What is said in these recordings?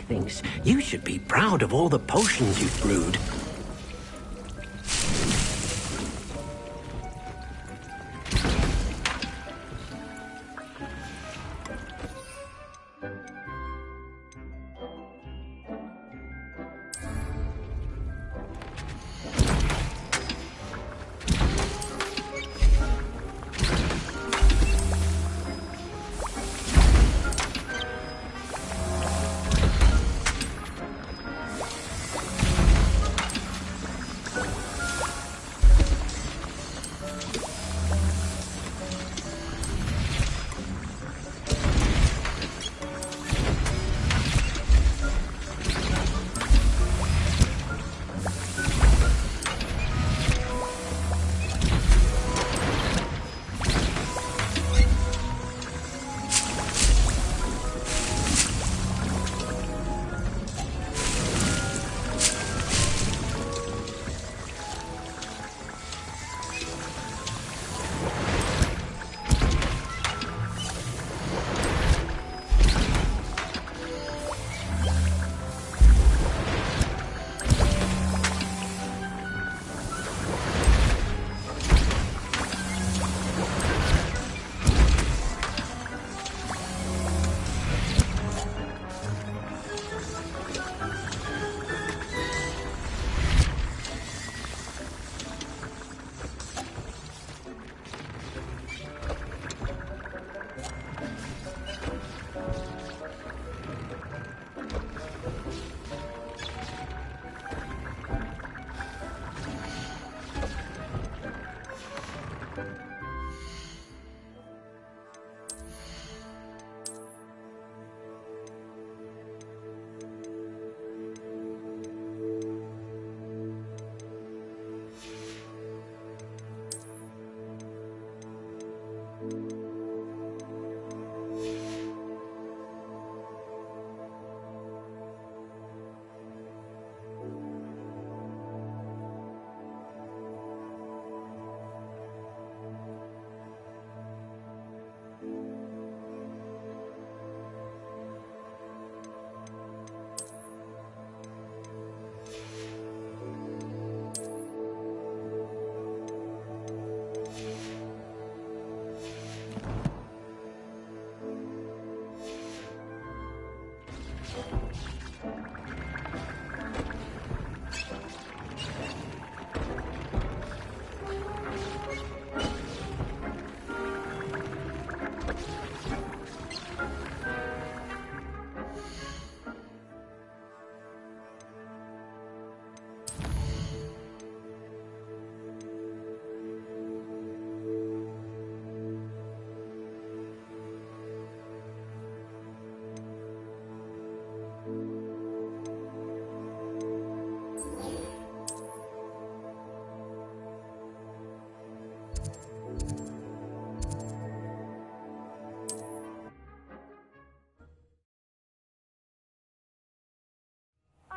thinks you should be proud of all the potions you've brewed.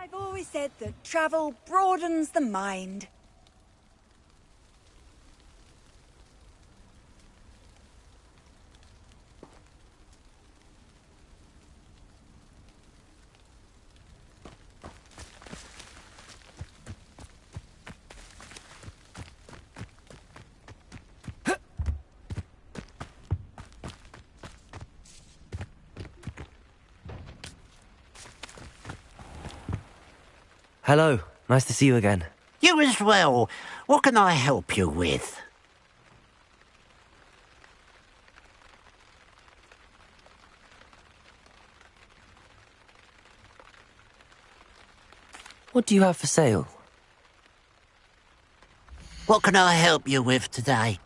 I've always said that travel broadens the mind. Hello, nice to see you again. You as well. What can I help you with? What do you have for sale? What can I help you with today?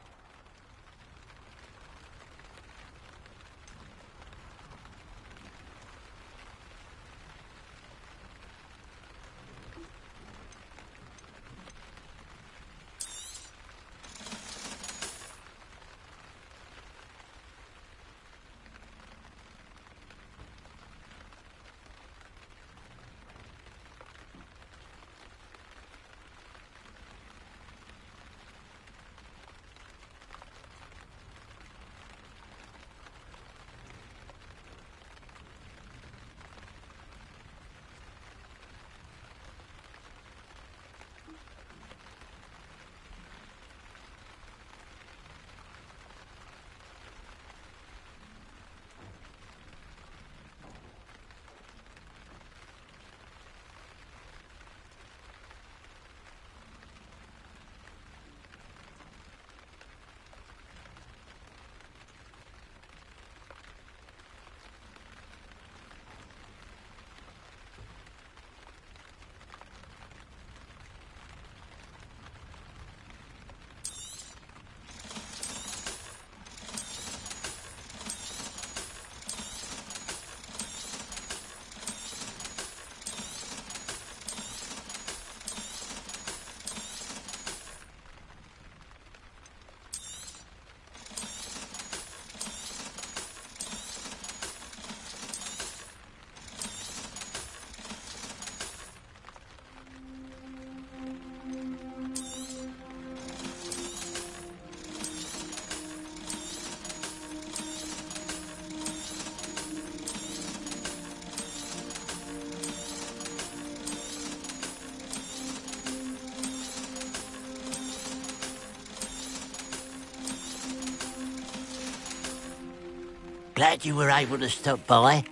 Glad you were able to stop by.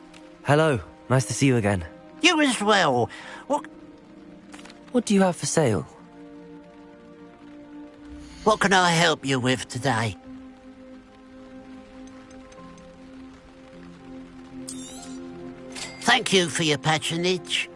Hello. Nice to see you again. You as well. What do you have for sale? What can I help you with today? Thank you for your patronage.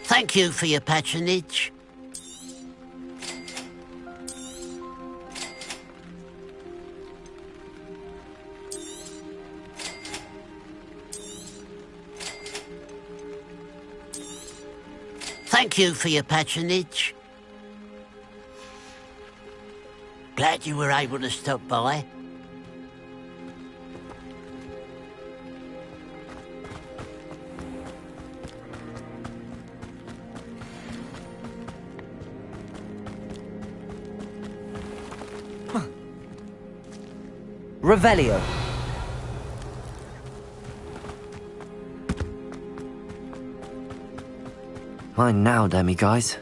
Thank you for your patronage. Thank you for your patronage. Glad you were able to stop by. Revelio. Mine now, demi-guys.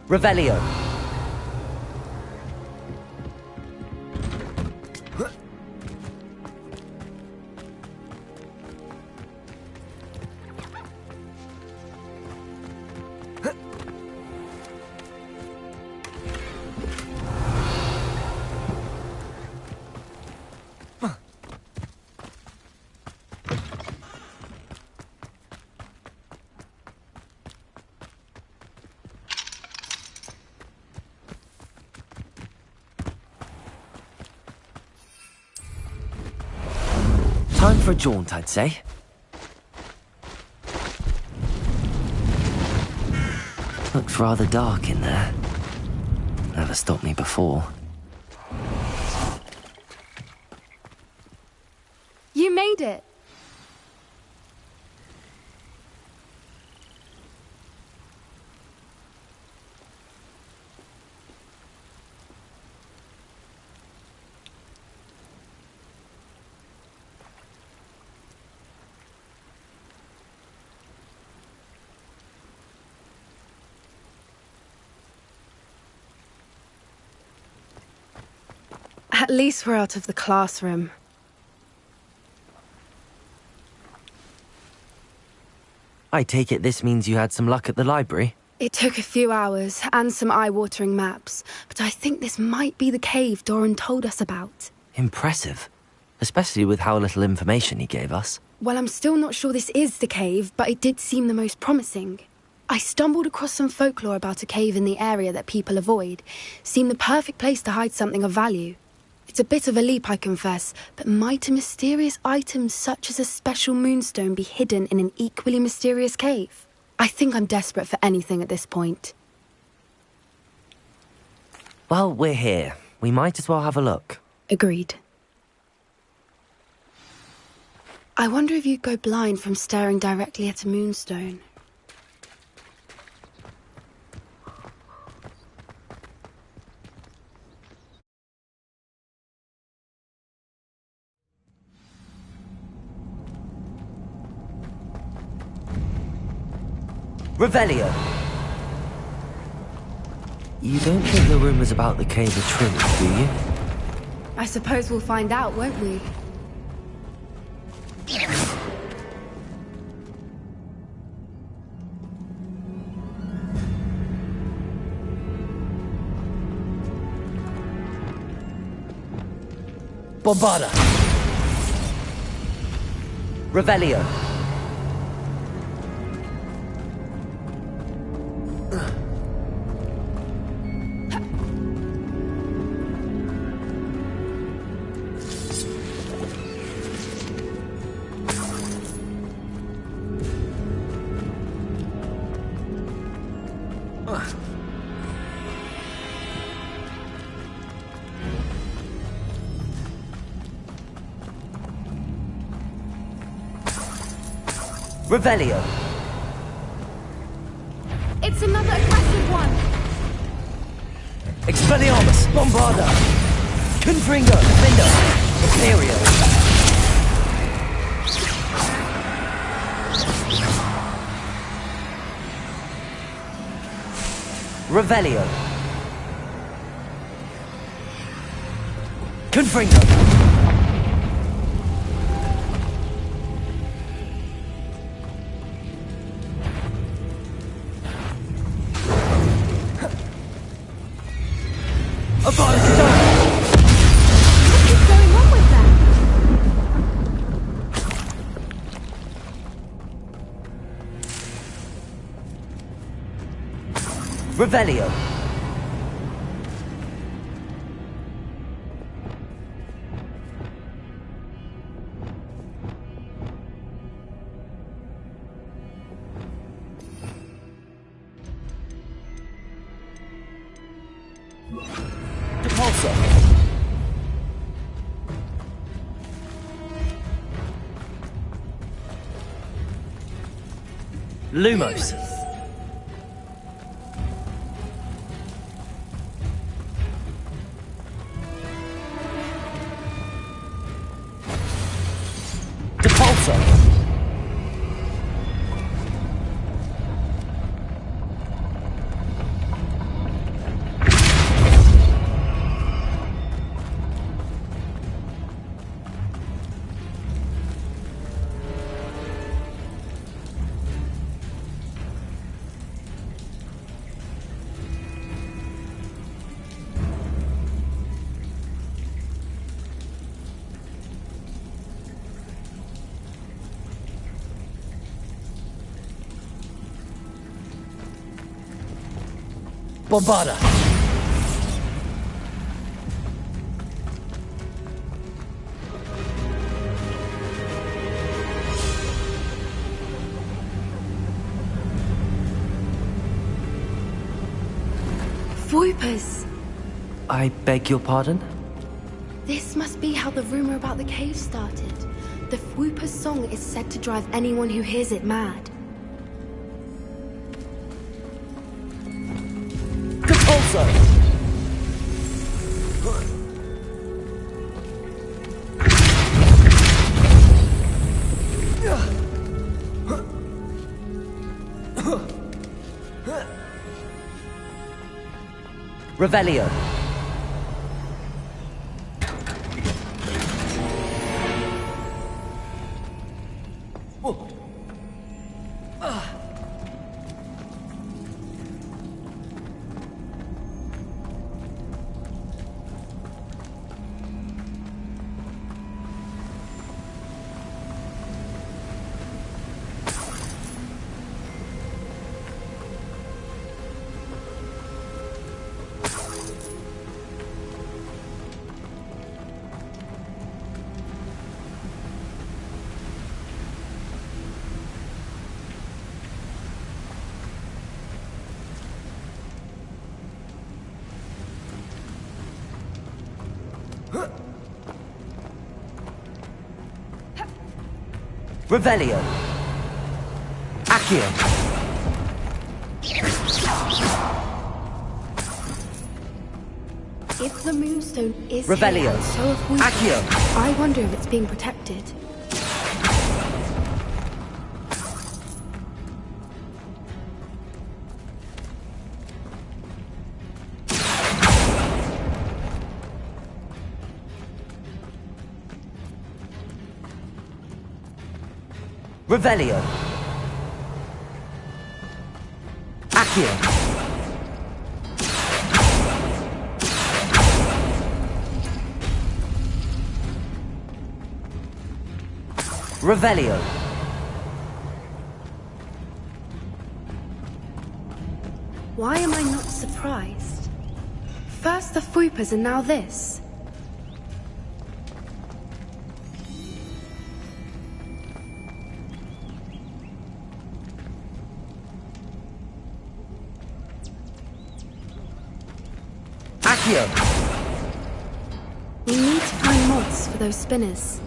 Revelio. Time for a jaunt, I'd say. Looks rather dark in there. Never stopped me before. You made it! At least we're out of the classroom. I take it this means you had some luck at the library? It took a few hours and some eye-watering maps, but I think this might be the cave Doran told us about. Impressive. Especially with how little information he gave us. Well, I'm still not sure this is the cave, but it did seem the most promising. I stumbled across some folklore about a cave in the area that people avoid. Seemed the perfect place to hide something of value. It's a bit of a leap, I confess, but might a mysterious item such as a special moonstone be hidden in an equally mysterious cave? I think I'm desperate for anything at this point. Well, we're here. We might as well have a look. Agreed. I wonder if you'd go blind from staring directly at a moonstone. Revelio! You don't think the rumors about the cave are true, do you? I suppose we'll find out, won't we? Bombarda! Revelio! Revelio. It's another aggressive one! Expelliarmus. Bombarda. Confringo. Mindo. Imperio. Revelio. Confringo. What is going on with them? Revelio. Depulso. Lumos. Depulso. Bombarda. Voipers! I beg your pardon? This must be how the rumor about the cave started. The Voipers' song is said to drive anyone who hears it mad. Depulso. Revelio. Revelio. Accio. If the Moonstone is Revelio. here, so if we... Accio. I wonder if it's being protected. Revelio. Accio. Revelio. Why am I not surprised? First the Voipers and now this. Accio. We need to find mods for those spinners.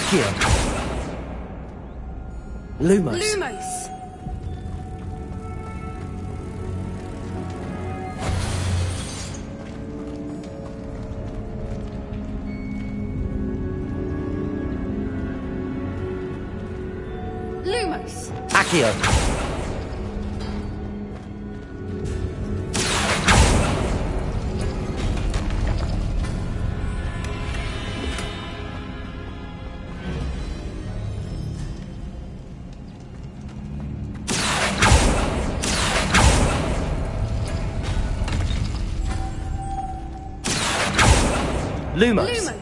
Accio. Lumos. Lumos! Lumos! Accio. Lumos. Lumos!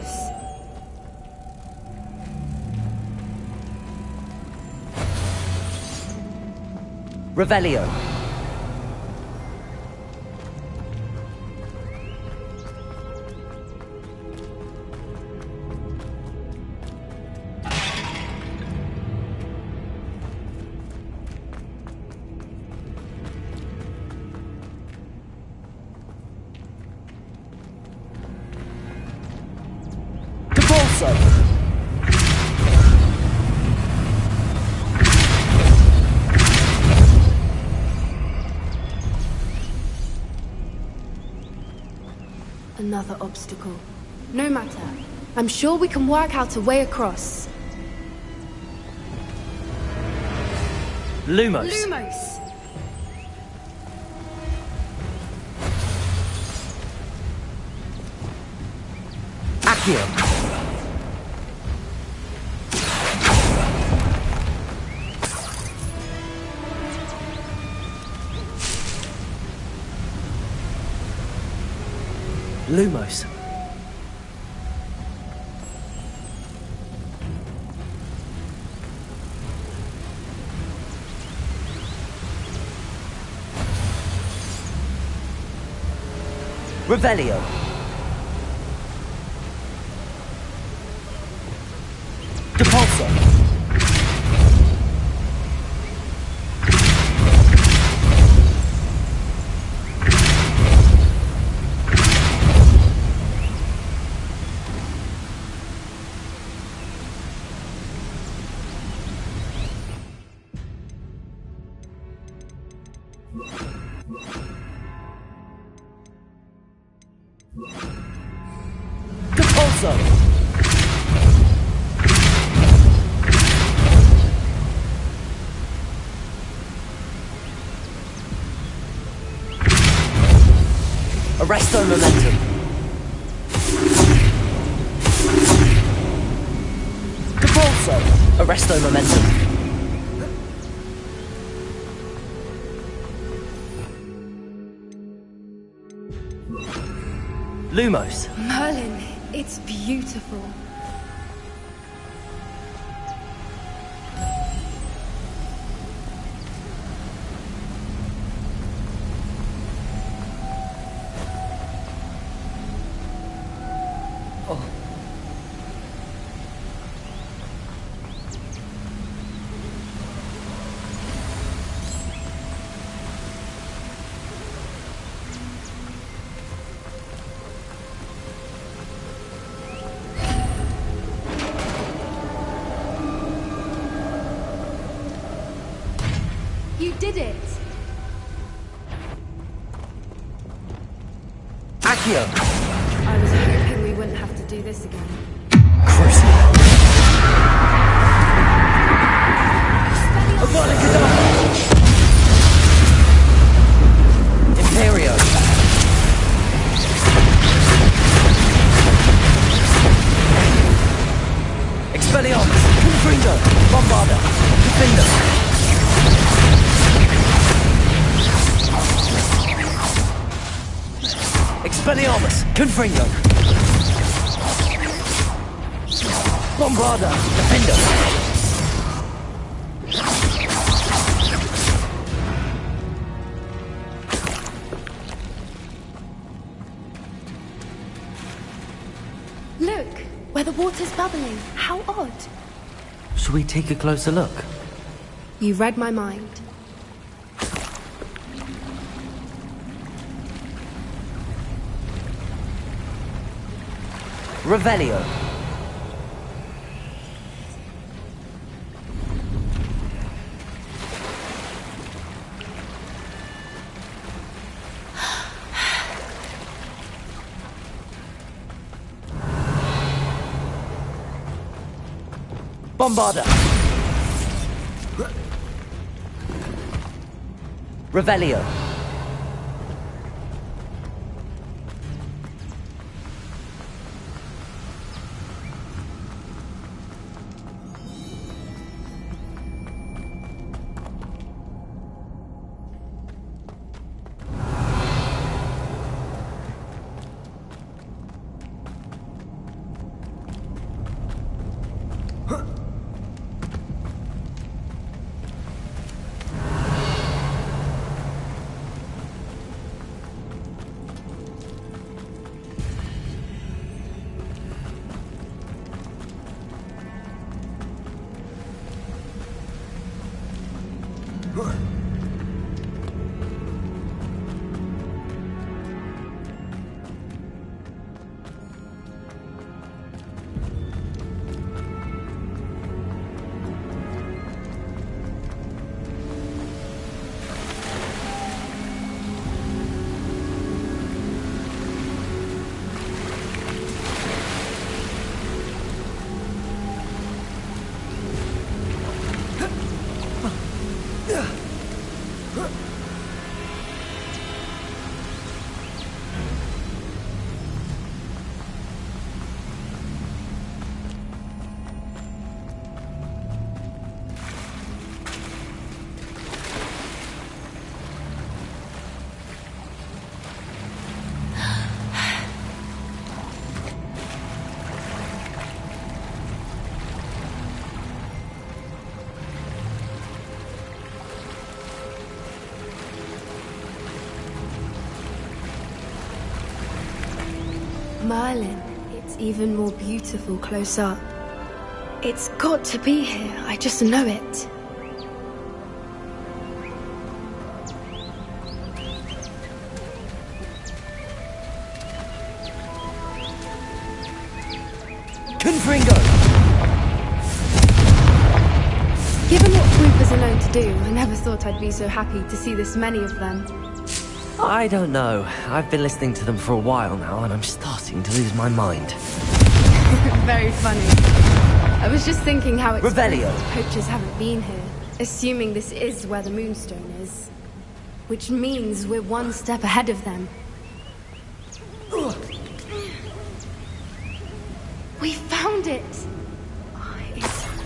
Revelio. Capolso. Another obstacle. No matter. I'm sure we can work out a way across. Lumos. Lumos! Accio. Lumos. Revelio. Depulso. Depulso. Arresto momentum. Depulso. Arresto momentum. Lumos. Merlin, it's beautiful. You did it! Accio. I was hoping we wouldn't have to do this again. Crucible. Imperio. Expelliarmus. Confringo. Bombarda. Defender. Expelliarmus. Confringo. Bombarda. Defender. Look, where the water's bubbling. How odd. Shall we take a closer look? You read my mind. Revelio. Bombarda! Revelio! Merlin, it's even more beautiful close up. It's got to be here, I just know it. Confringo! Given what Swoopers are known to do, I never thought I'd be so happy to see this many of them. I don't know. I've been listening to them for a while now, and I'm starting to lose my mind. Very funny. I was just thinking how it's Revelio. Poachers haven't been here, assuming this is where the Moonstone is. Which means we're one step ahead of them. We found it!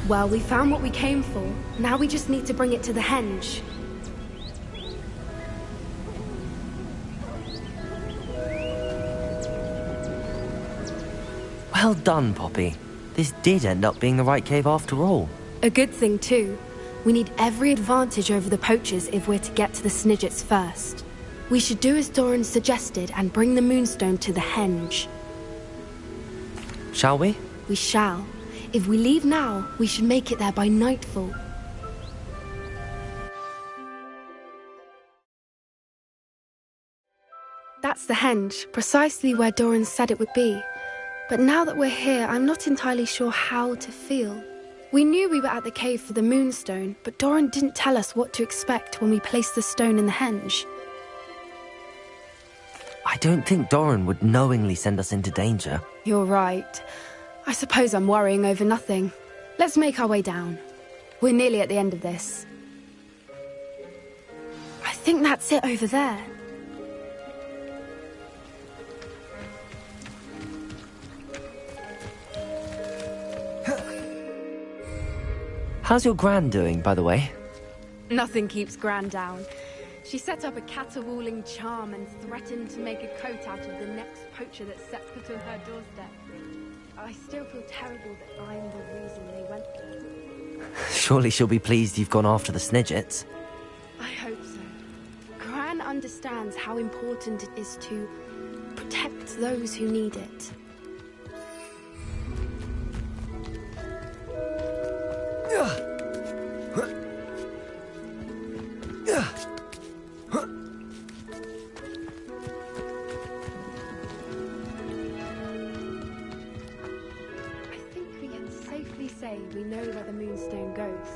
Well, we found what we came for. Now we just need to bring it to the henge. Well done, Poppy. This did end up being the right cave after all. A good thing, too. We need every advantage over the poachers if we're to get to the Snidgets first. We should do as Doran suggested and bring the Moonstone to the henge. Shall we? We shall. If we leave now, we should make it there by nightfall. That's the henge, precisely where Doran said it would be. But now that we're here, I'm not entirely sure how to feel. We knew we were at the cave for the Moonstone, but Doran didn't tell us what to expect when we placed the stone in the henge. I don't think Doran would knowingly send us into danger. You're right. I suppose I'm worrying over nothing. Let's make our way down. We're nearly at the end of this. I think that's it over there. How's your Gran doing, by the way? Nothing keeps Gran down. She set up a caterwauling charm and threatened to make a coat out of the next poacher that sets foot on her doorstep. I still feel terrible that I'm the reason they went there. Surely she'll be pleased you've gone after the Snidgets. I hope so. Gran understands how important it is to protect those who need it. We know where the Moonstone goes.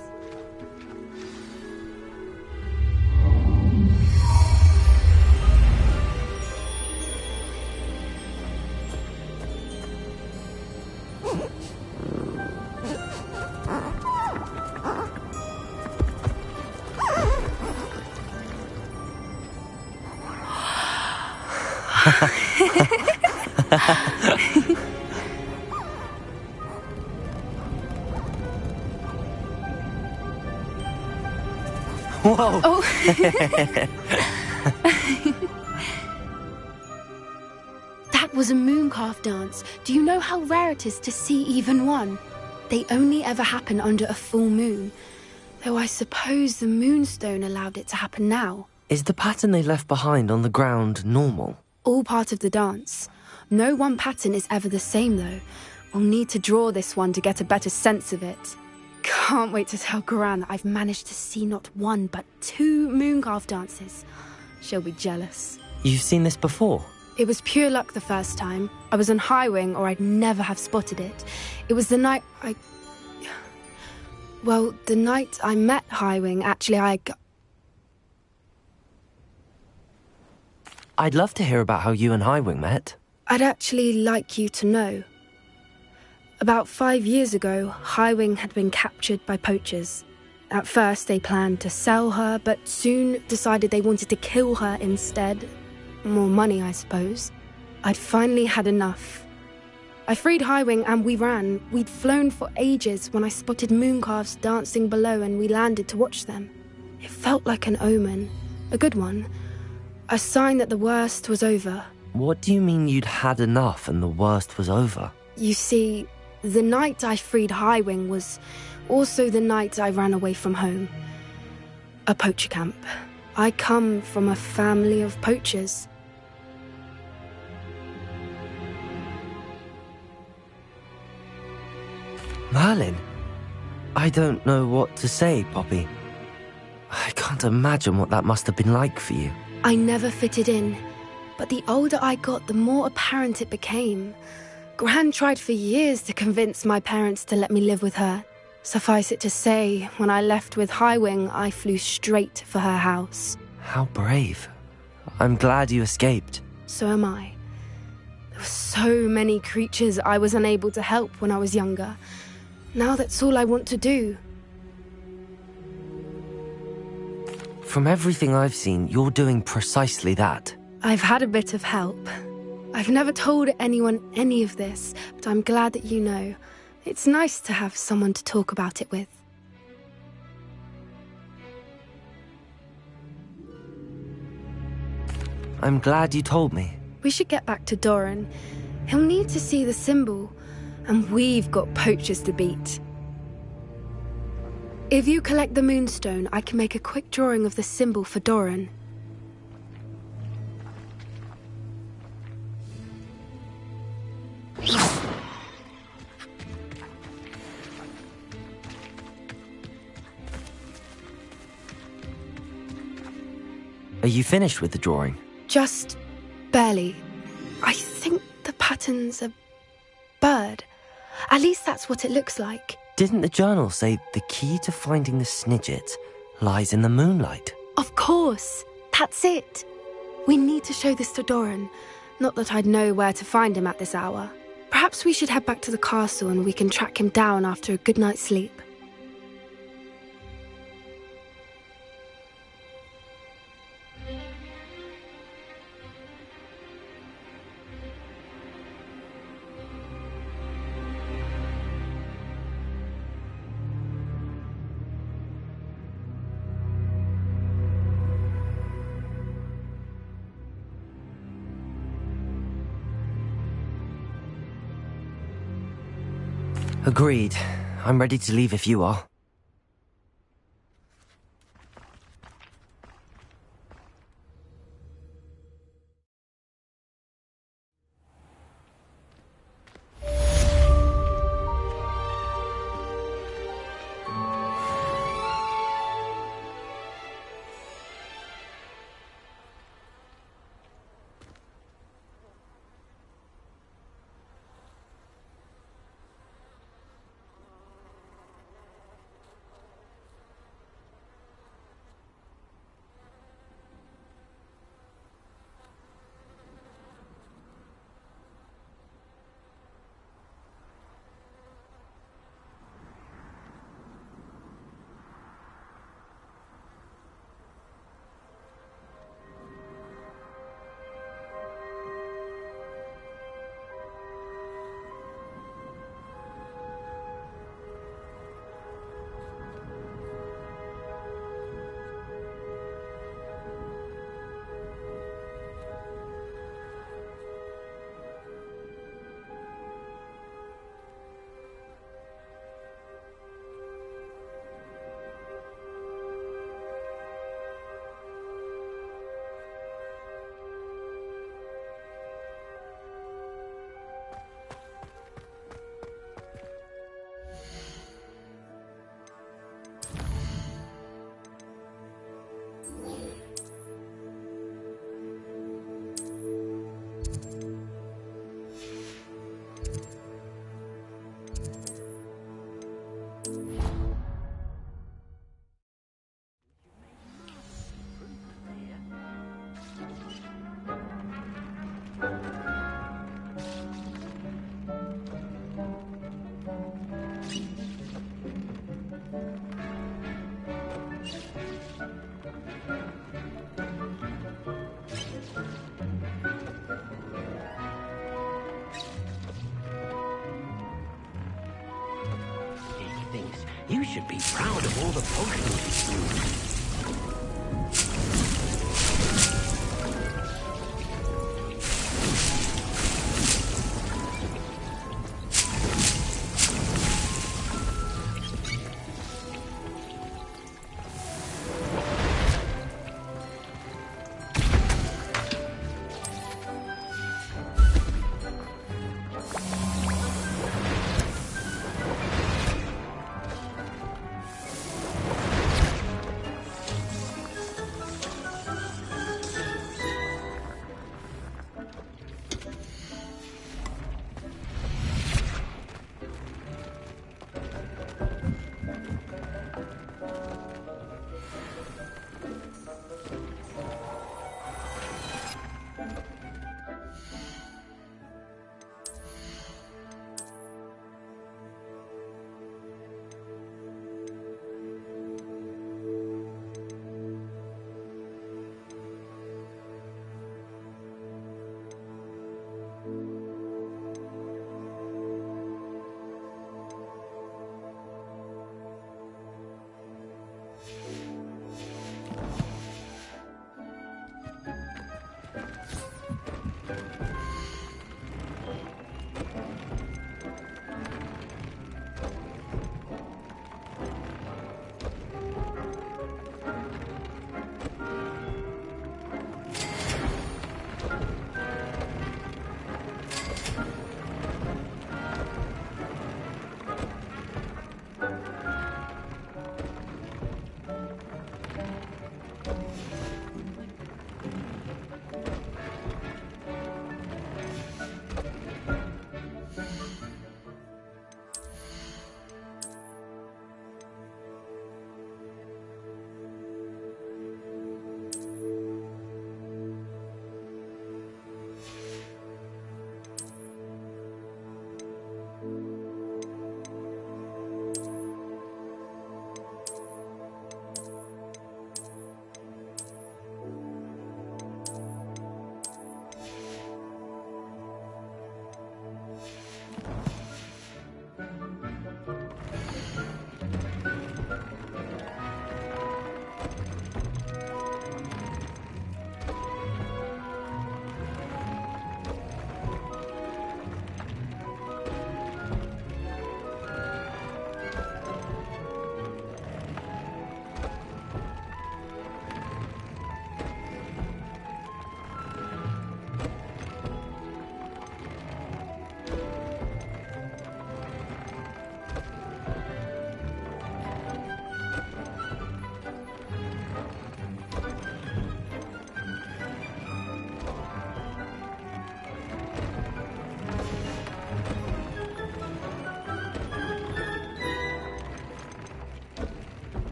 Whoa! Oh. That was a mooncalf dance. Do you know how rare it is to see even one? They only ever happen under a full moon. Though I suppose the moonstone allowed it to happen now. Is the pattern they left behind on the ground normal? All part of the dance. No one pattern is ever the same, though. We'll need to draw this one to get a better sense of it. Can't wait to tell Gran that I've managed to see not one, but 2 mooncalf dances. She'll be jealous. You've seen this before? It was pure luck the first time. I was on Highwing, or I'd never have spotted it. It was the night Well, the night I met Highwing, actually, I'd love to hear about how you and Highwing met. I'd actually like you to know. About 5 years ago, Highwing had been captured by poachers. At first, they planned to sell her, but soon decided they wanted to kill her instead. More money, I suppose. I'd finally had enough. I freed Highwing and we ran. We'd flown for ages when I spotted mooncalves dancing below and we landed to watch them. It felt like an omen. A good one. A sign that the worst was over. What do you mean you'd had enough and the worst was over? You see, the night I freed Highwing was also the night I ran away from home. A poacher camp. I come from a family of poachers. Merlin? I don't know what to say, Poppy. I can't imagine what that must have been like for you. I never fitted in, but the older I got, the more apparent it became. Gran tried for years to convince my parents to let me live with her. Suffice it to say, when I left with Highwing, I flew straight for her house. How brave. I'm glad you escaped. So am I. There were so many creatures I was unable to help when I was younger. Now that's all I want to do. From everything I've seen, you're doing precisely that. I've had a bit of help. I've never told anyone any of this, but I'm glad that you know. It's nice to have someone to talk about it with. I'm glad you told me. We should get back to Doran. He'll need to see the symbol, and we've got poachers to beat. If you collect the moonstone, I can make a quick drawing of the symbol for Doran. Are you finished with the drawing? Just barely. I think the pattern's a bird. At least that's what it looks like. Didn't the journal say the key to finding the Snidget lies in the moonlight? Of course. That's it. We need to show this to Doran. Not that I'd know where to find him at this hour. Perhaps we should head back to the castle and we can track him down after a good night's sleep. Agreed. I'm ready to leave if you are. You should be proud of all the potions you brewed.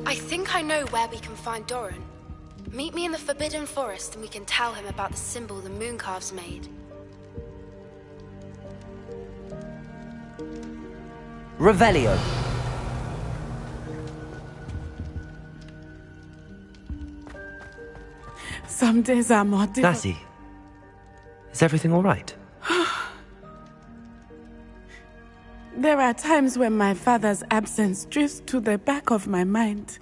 I think I know where we can find Doran. Meet me in the Forbidden Forest and we can tell him about the symbol the Mooncalves made. Revelio. Some days are more difficult. Natty, is everything all right? There are times when my father's absence drifts to the back of my mind,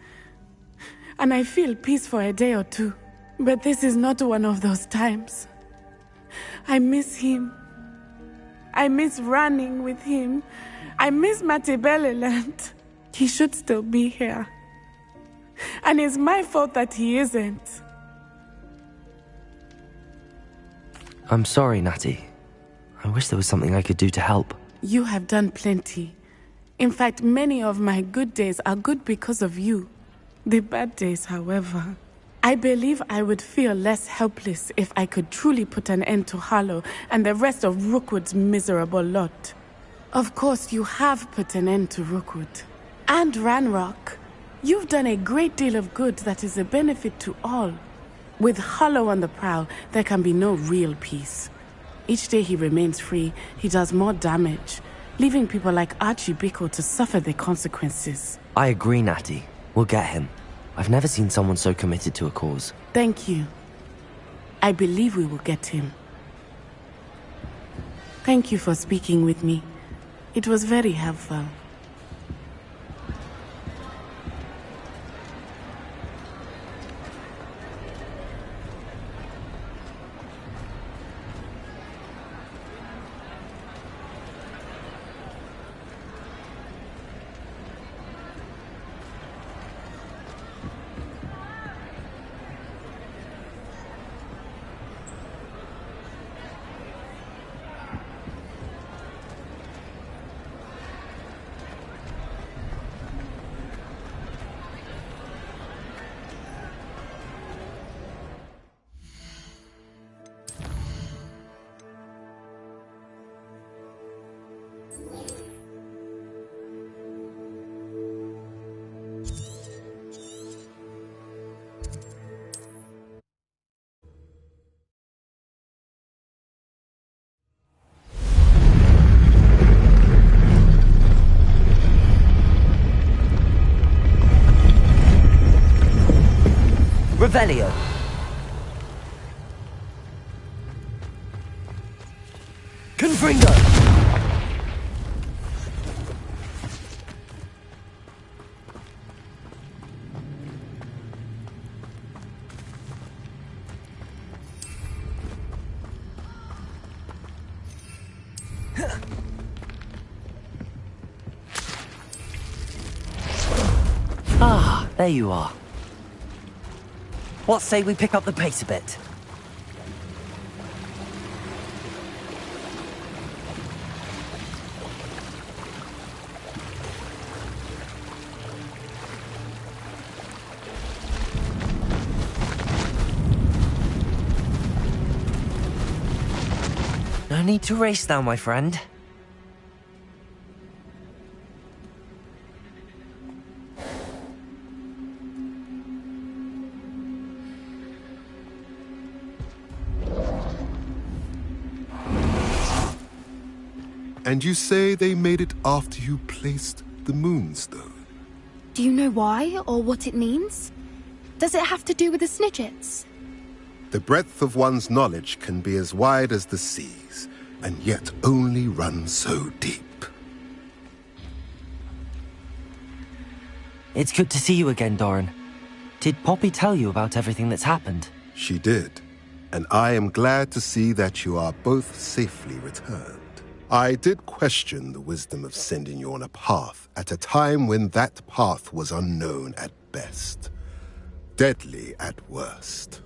and I feel peace for a day or two. But this is not one of those times. I miss him. I miss running with him. I miss Matibeleland. He should still be here. And it's my fault that he isn't. I'm sorry, Natty. I wish there was something I could do to help. You have done plenty. In fact, many of my good days are good because of you. The bad days, however. I believe I would feel less helpless if I could truly put an end to Harlow and the rest of Rookwood's miserable lot. Of course, you have put an end to Rookwood. And Ranrock. You've done a great deal of good that is a benefit to all. With Harlow on the prowl, there can be no real peace. Each day he remains free, he does more damage, leaving people like Archie Bickle to suffer the consequences. I agree, Natty. We'll get him. I've never seen someone so committed to a cause. Thank you. I believe we will get him. Thank you for speaking with me. It was very helpful. Revelio. Confringo. Ah, there you are. What say we pick up the pace a bit? No need to race now, my friend. And you say they made it after you placed the Moonstone? Do you know why or what it means? Does it have to do with the Snidgets? The breadth of one's knowledge can be as wide as the seas, and yet only run so deep. It's good to see you again, Doran. Did Poppy tell you about everything that's happened? She did, and I am glad to see that you are both safely returned. I did question the wisdom of sending you on a path at a time when that path was unknown at best, deadly at worst.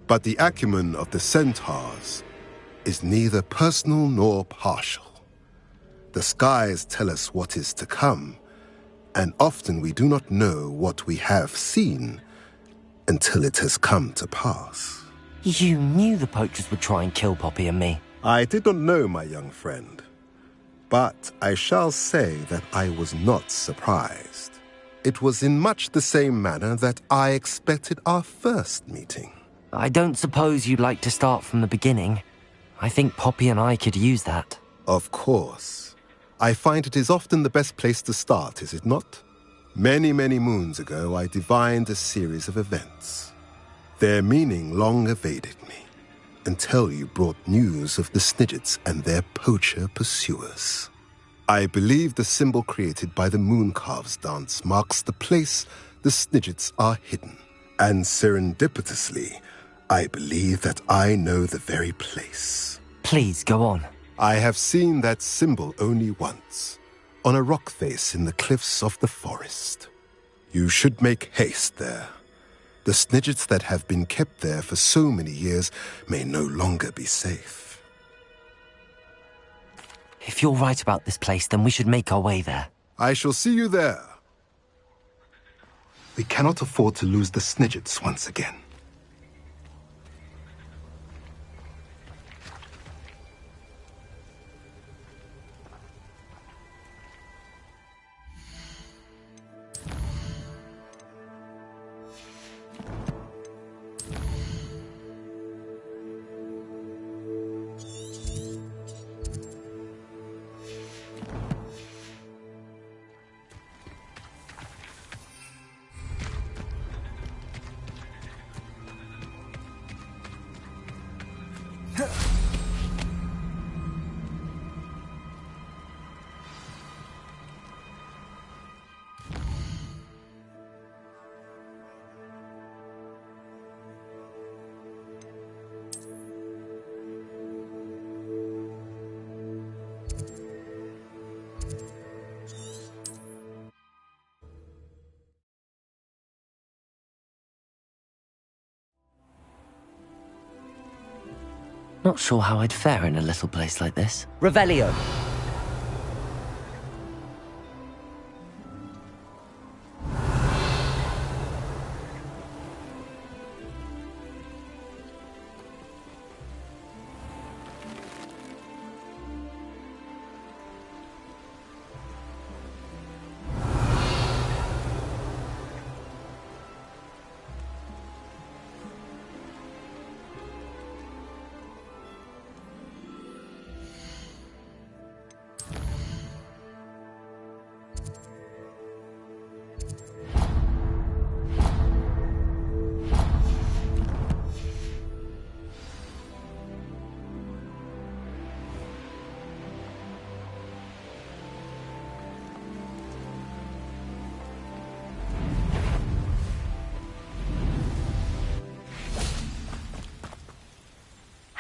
But the acumen of the centaurs is neither personal nor partial. The skies tell us what is to come, and often we do not know what we have seen until it has come to pass. You knew the poachers would try and kill Poppy and me. I did not know, my young friend, but I shall say that I was not surprised. It was in much the same manner that I expected our first meeting. I don't suppose you'd like to start from the beginning. I think Poppy and I could use that. Of course. I find it is often the best place to start, is it not? Many, many moons ago, I divined a series of events. Their meaning long evaded me, until you brought news of the Snidgets and their poacher pursuers. I believe the symbol created by the Mooncalves dance marks the place the Snidgets are hidden. And serendipitously, I believe that I know the very place. Please, go on. I have seen that symbol only once, on a rock face in the cliffs of the forest. You should make haste there. The Snidgets that have been kept there for so many years may no longer be safe. If you're right about this place, then we should make our way there. I shall see you there. We cannot afford to lose the Snidgets once again. Not sure how I'd fare in a little place like this. Revelio!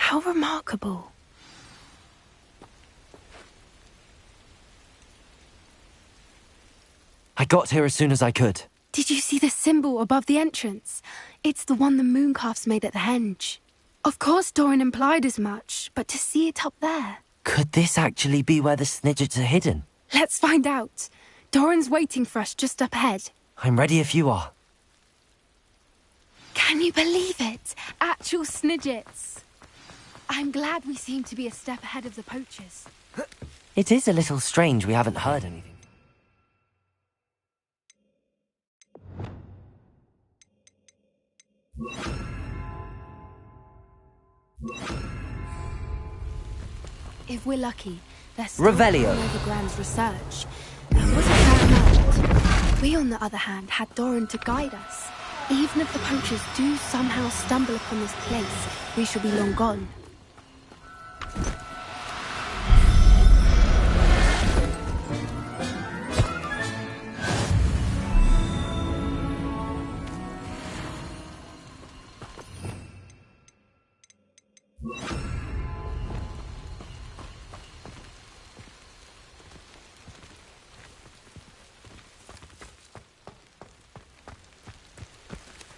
How remarkable. I got here as soon as I could. Did you see the symbol above the entrance? It's the one the Mooncalves made at the henge. Of course Doran implied as much, but to see it up there... Could this actually be where the Snidgets are hidden? Let's find out. Doran's waiting for us just up ahead. I'm ready if you are. Can you believe it? Actual Snidgets. I'm glad we seem to be a step ahead of the poachers. It is a little strange we haven't heard anything. If we're lucky, there's still Revelio. over Gran's research. That was a fair amount. We, on the other hand, had Doran to guide us. Even if the poachers do somehow stumble upon this place, we shall be long gone.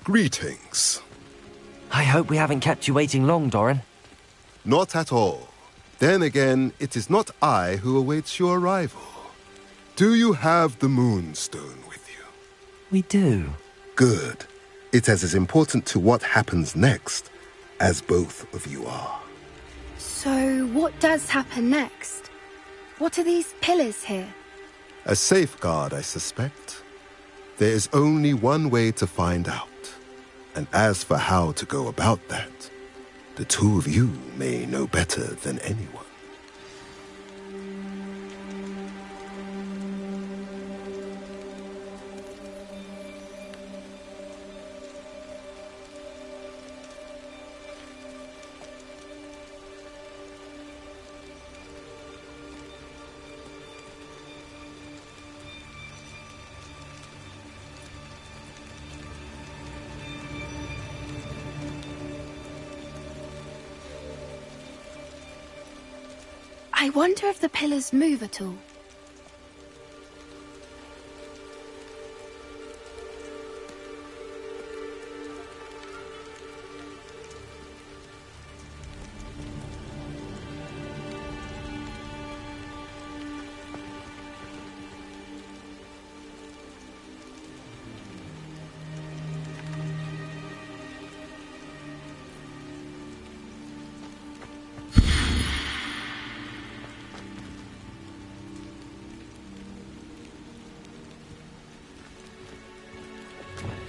Greetings. I hope we haven't kept you waiting long, Doran. Not at all. Then again, it is not I who awaits your arrival. Do you have the Moonstone with you? We do. Good. It is as important to what happens next as both of you are. So, what does happen next? What are these pillars here? A safeguard, I suspect. There is only one way to find out. And as for how to go about that, the two of you may know better than anyone. I wonder if the pillars move at all.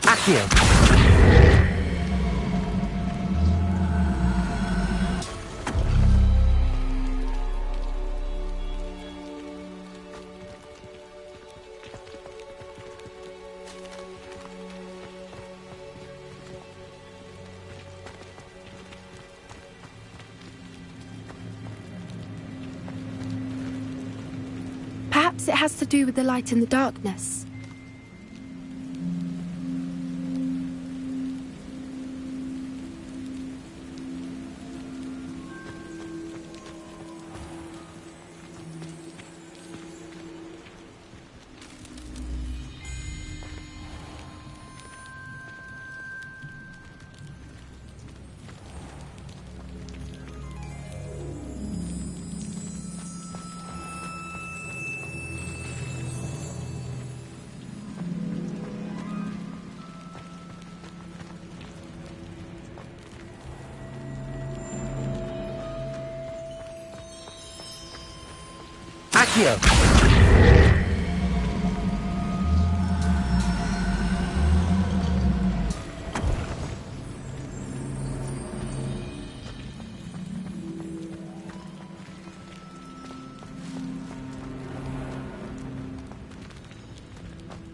Accio! Perhaps it has to do with the light in the darkness. Accio!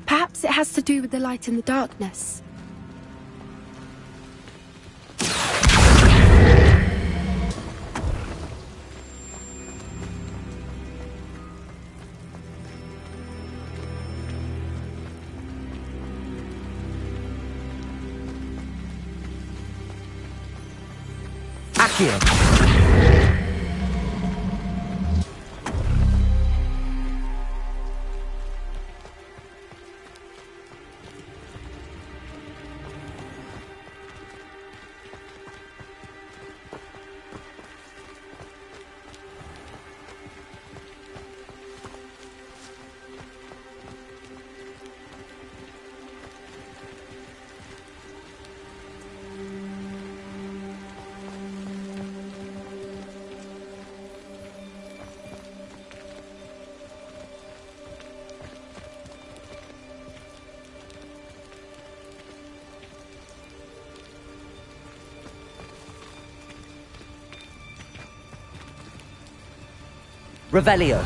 Perhaps it has to do with the light in the darkness. Accio! Revelio.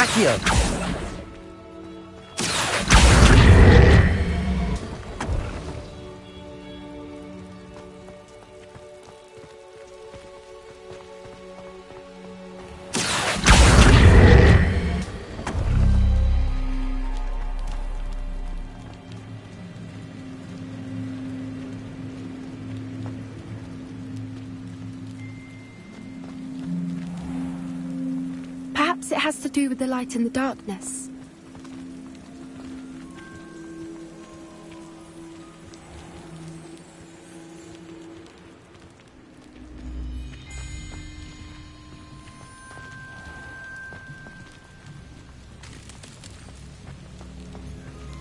Accio! Perhaps it has to do with the light and the darkness.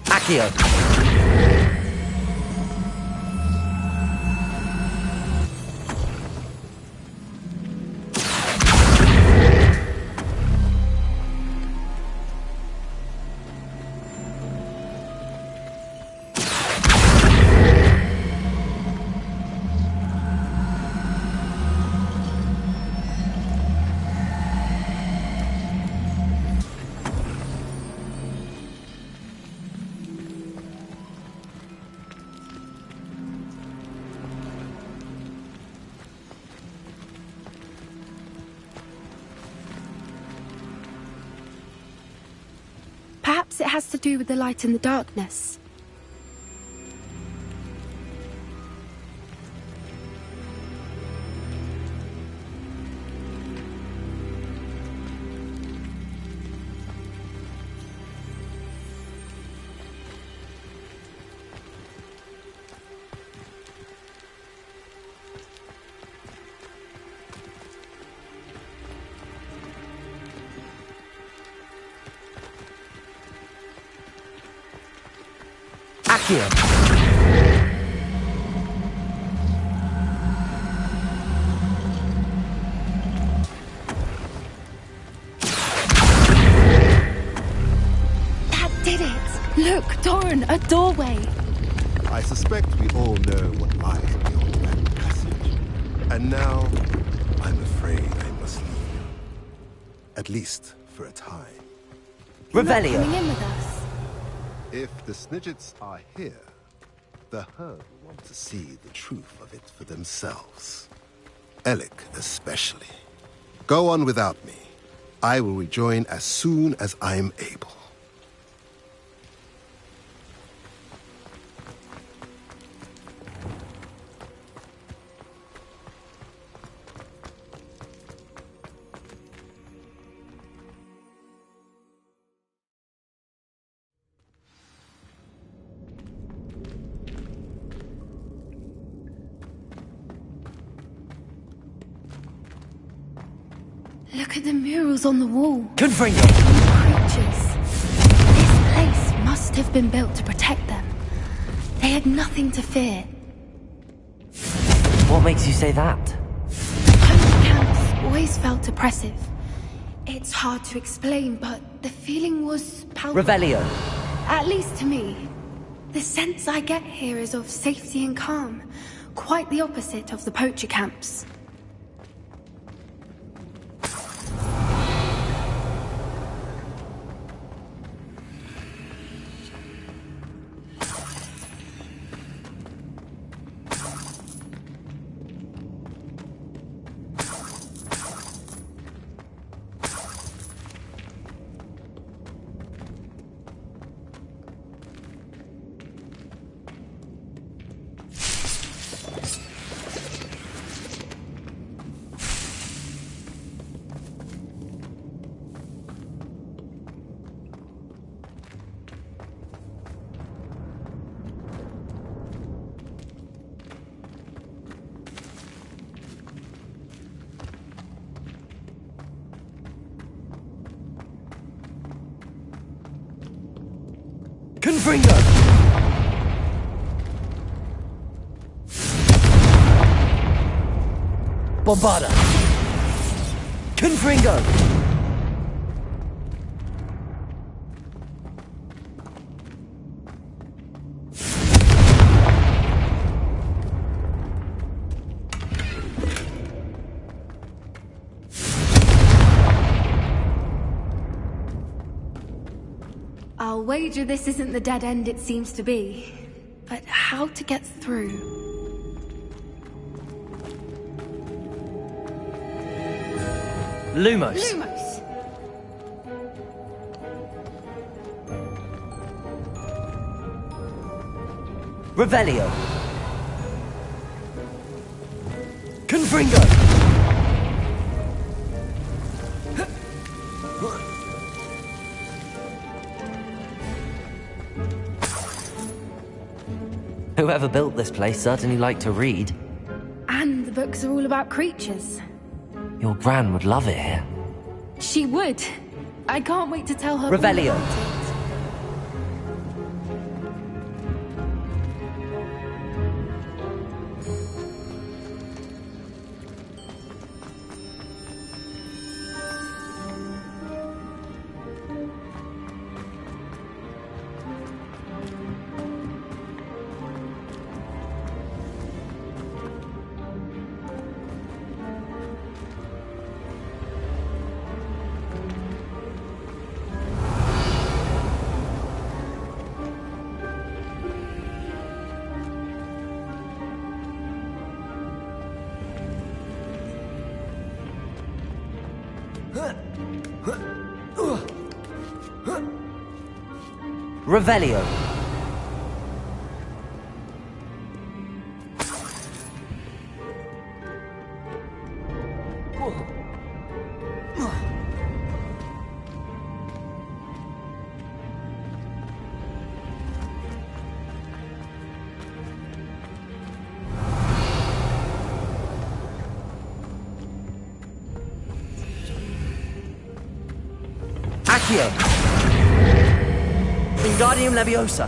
Accio! Perhaps it has to do with the light and the darkness. Accio! That did it! Look, Doran, a doorway! I suspect we all know what lies beyond that passage. And now, I'm afraid I must leave you. At least for a time. You're not Revelio! coming in with us. If the Snidgets are here, the herd want to see the truth of it for themselves. Alec especially. Go on without me. I will rejoin as soon as I'm able. Look at the murals on the wall. Confringo! Creatures. This place must have been built to protect them. They had nothing to fear. What makes you say that? Home camps always felt oppressive. It's hard to explain, but the feeling was palpable. Revelio! At least to me. The sense I get here is of safety and calm. Quite the opposite of the poacher camps. Confringo! Bombarda! Confringo! I'll wager this isn't the dead end it seems to be. But how to get through? Lumos! Lumos! Revelio! Confringo! Whoever built this place certainly liked to read. And the books are all about creatures. Your Gran would love it here. She would. I can't wait to tell her Revelio. all about it. Revelio. Accio. Wingardium Leviosa.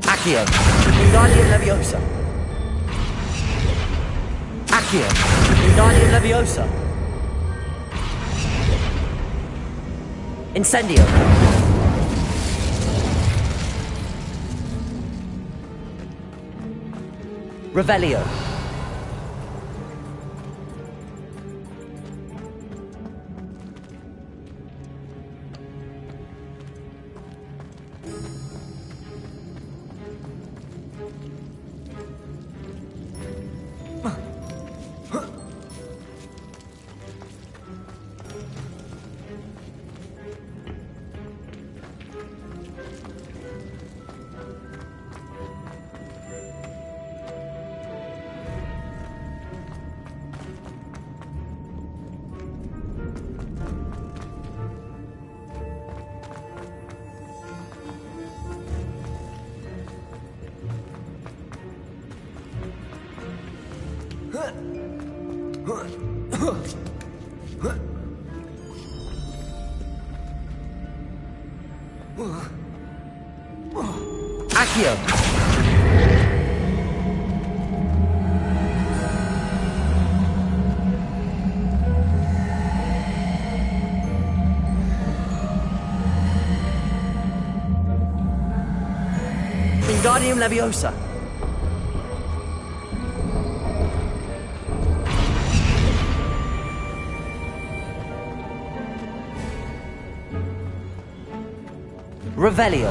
Accio. Wingardium Leviosa. Accio. Wingardium Leviosa. Incendio. Revelio. Accio. Wingardium Leviosa. Revelio.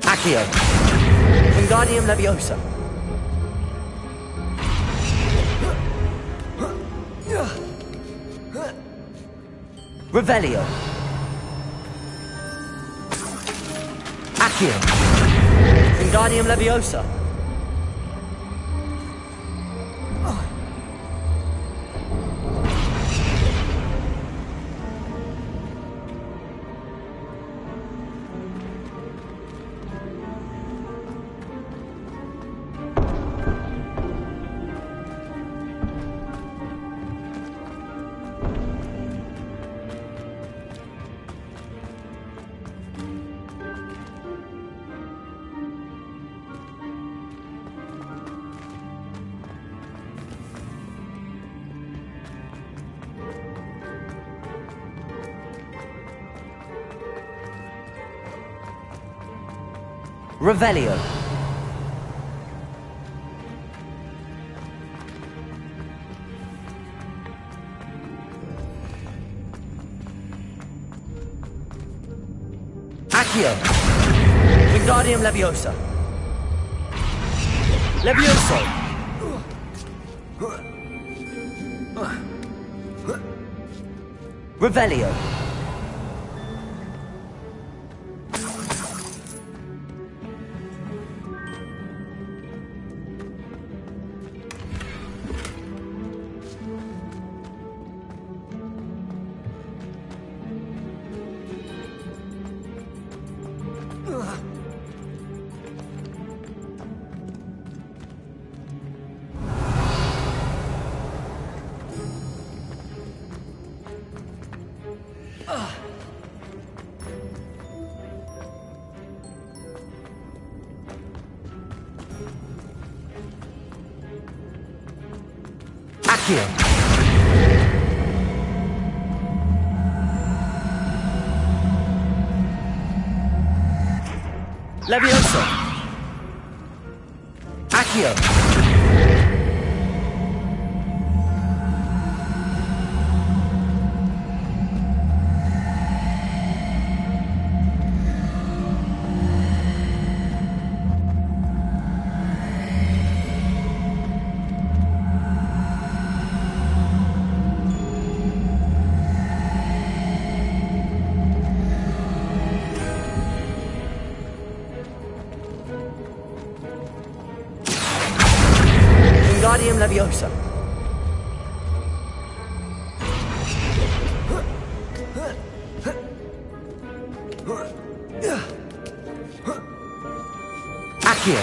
Accio. Wingardium Leviosa. Revelio. Accio. Wingardium Leviosa. Revelio. Accio. Wingardium Leviosa. Levioso. Revelio. Accio. Levioso. Accio. Wingardium Leviosa. Accio.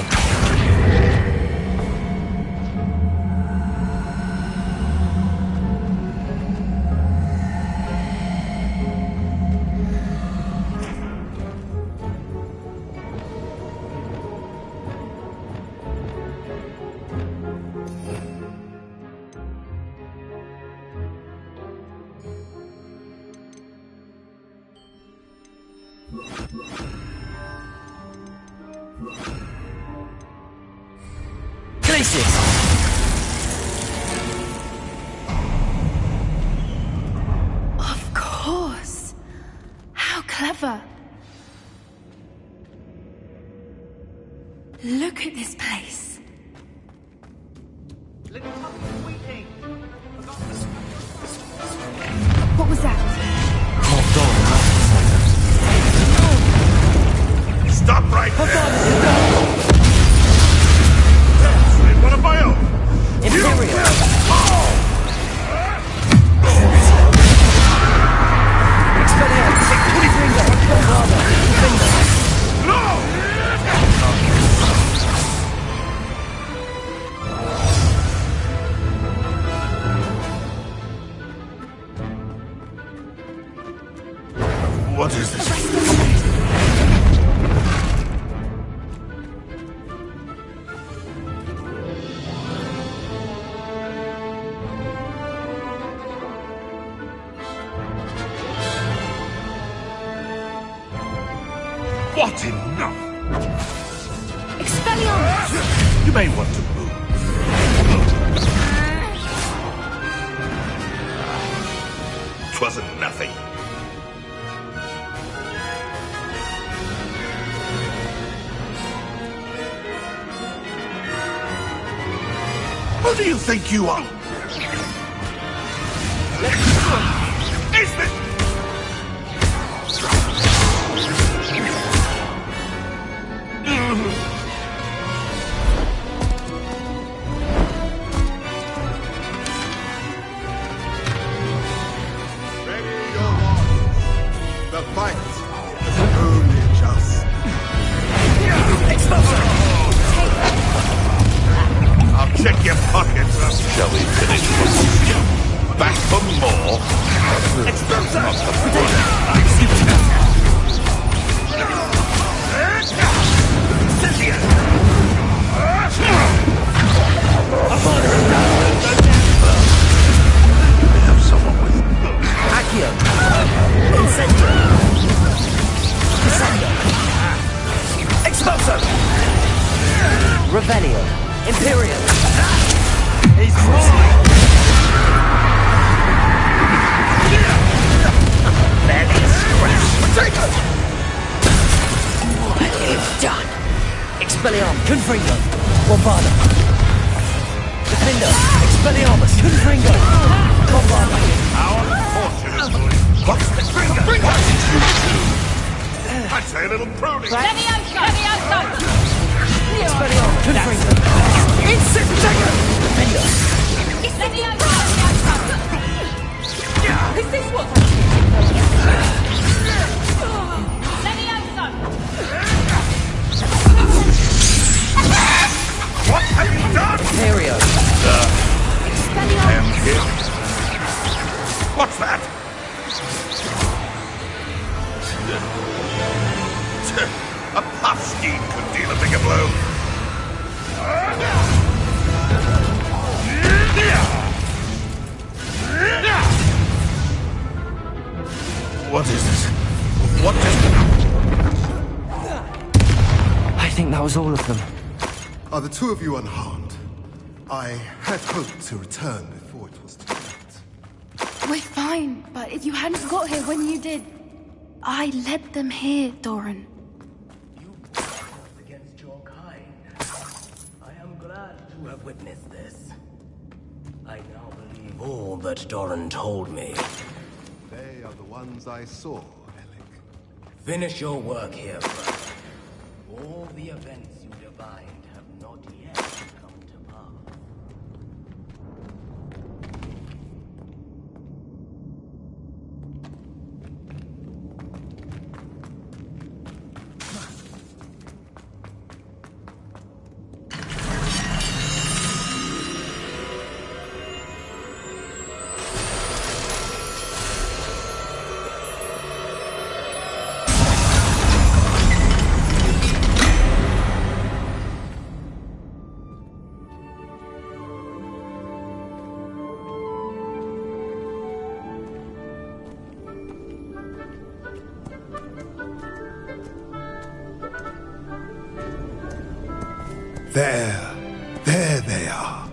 Glacius. Of course. How clever. Look at this place. What was that? Stop right there! In one of my own! Imperial. Expelliarmus. Confringo. Bombardment. Defender. No! What is this? What enough? Expelliarmus! You may want to move. Twasn't nothing. Who do you think you are? Is this? Ready your horses. The fight is only just. I'll check your pockets. Shall we finish? Back for more. We have someone with Accio. Incendio. Descendo. Expulso. Revelio. Imperial. He's mine. Barely a scratch. Potato. What you've done. Expelliarmus. Confringo. Bombarda. Defender. Expelliarmus. Confringo. Bombarda. our fortune. What's the finger? What did you do? I'd say a little pruning. Levioso! Expelliarmus. Confringo. Insect Dagger. Defender. Levioso! Is this what Levioso! What have you done? Imperio. Am here. What's that? A puffskein could deal a bigger blow. was all of them. Are the two of you unharmed? I had hoped to return before it was too late. We're fine, but if you hadn't got here when you did, I led them here, Doran. You warned against your kind. I am glad to have witnessed this. I now believe all that Doran told me. They are the ones I saw, Alec. Finish your work here, brother. All the events you divined have not yet come to pass. There they are.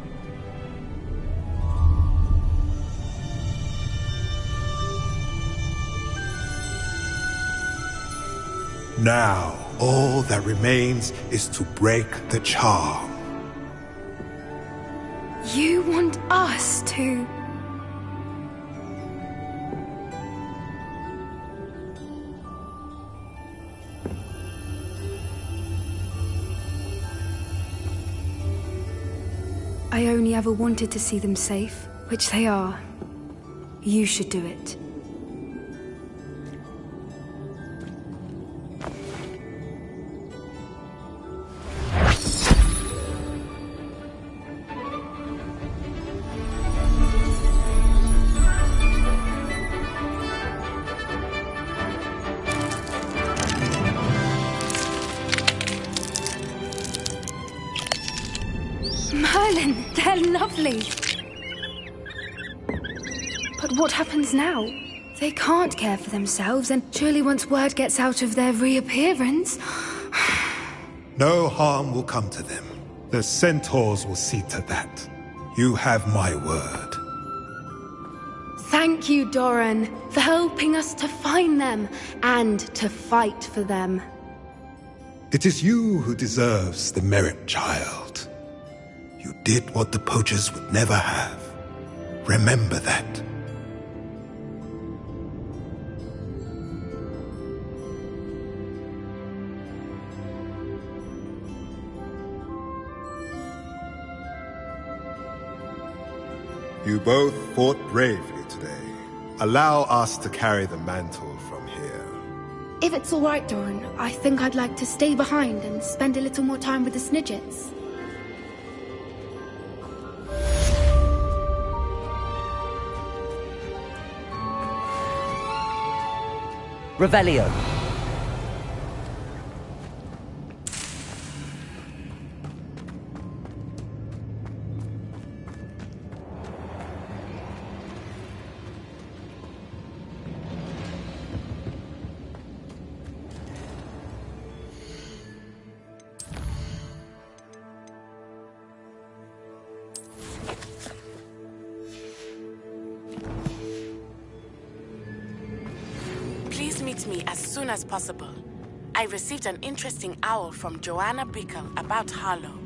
Now, all that remains is to break the charm. You want us to... I only ever wanted to see them safe, which they are. You should do it. Merlin, they're lovely. But what happens now? They can't care for themselves, and surely once word gets out of their reappearance... No harm will come to them. The centaurs will see to that. You have my word. Thank you, Doran, for helping us to find them, and to fight for them. It is you who deserves the merit, child. You did what the poachers would never have. Remember that. You both fought bravely today. Allow us to carry the mantle from here. If it's all right, Doran, I think I'd like to stay behind and spend a little more time with the Snidgets. Revelio. Please meet me as soon as possible. I received an interesting owl from Joanna Bickle about Harlow.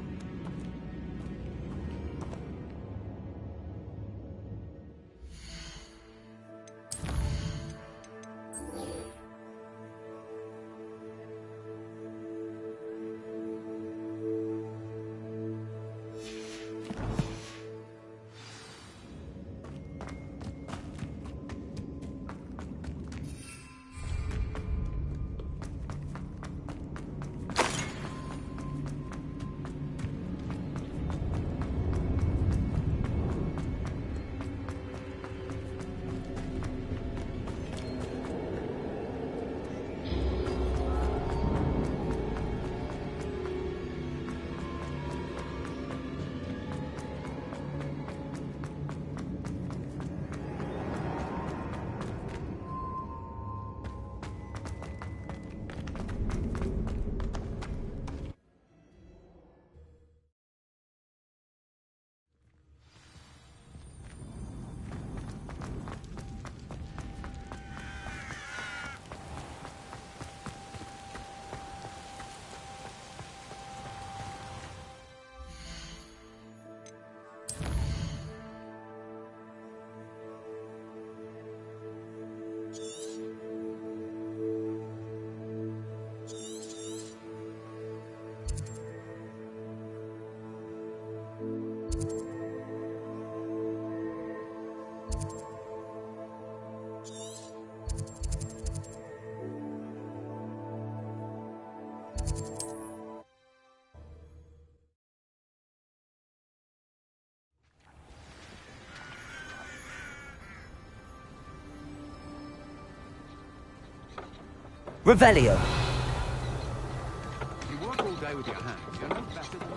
Revelio. You work all day with your hands. You're no better than...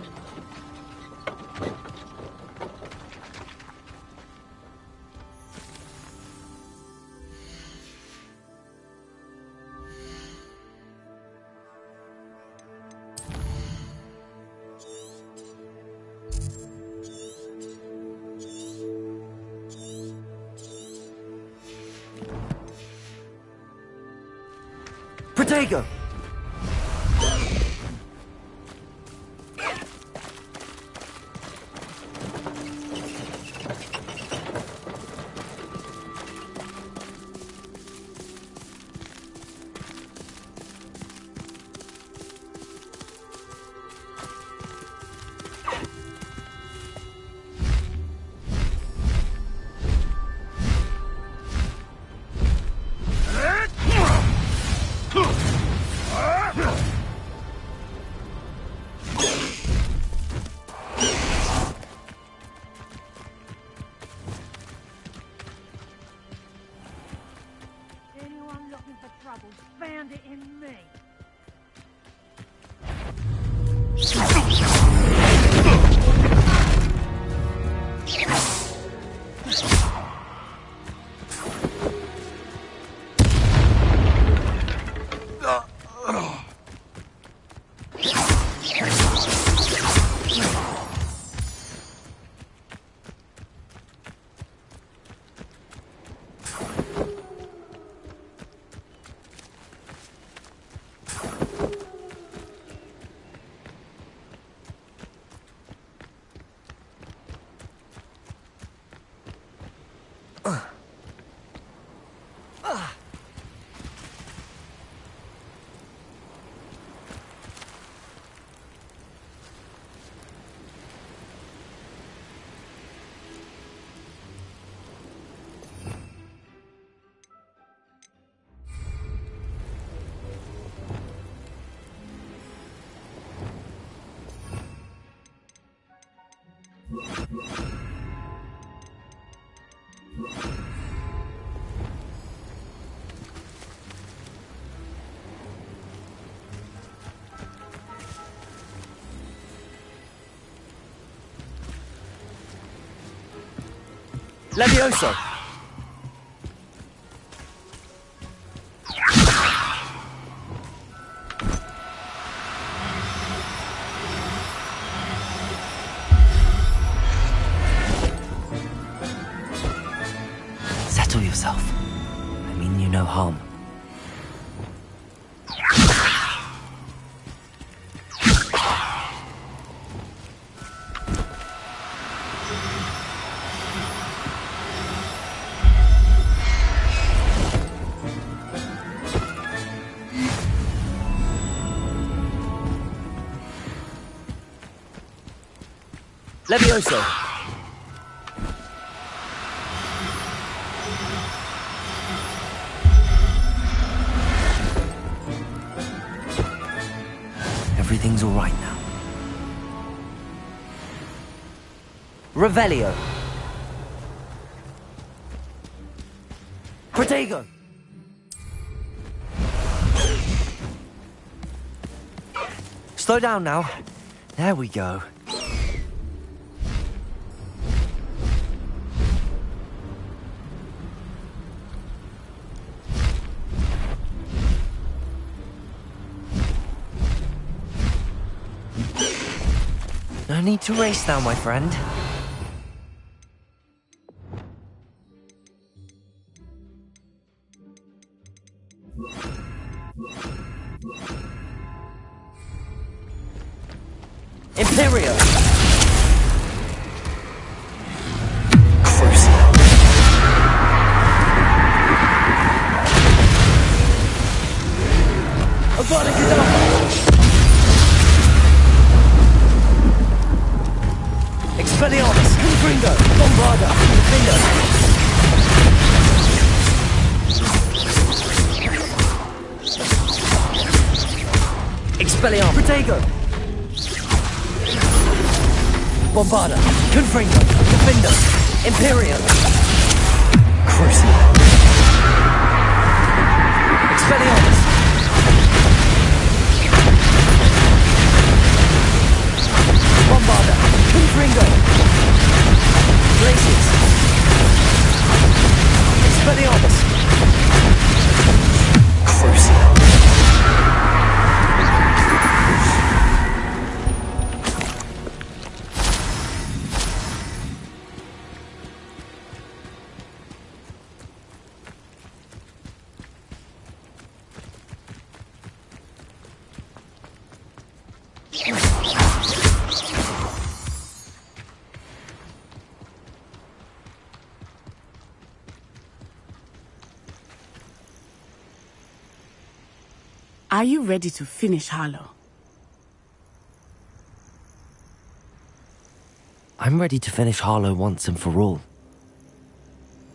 Protego! Anyone looking for trouble found it in me. Levioso! Settle yourself. I mean you no harm. Levioso! Everything's all right now. Revelio! Protego! Slow down now. There we go. No need to race now, my friend. Imperio! Crucial. Avada Kedavra! Expelliarmus! Confringo! Bombarda! Defender! Expelliarmus! Protego! Bombarda! Confringo! Defender! Imperium! Crucial! Expelliarmus! Are you ready to finish Harlow? I'm ready to finish Harlow once and for all.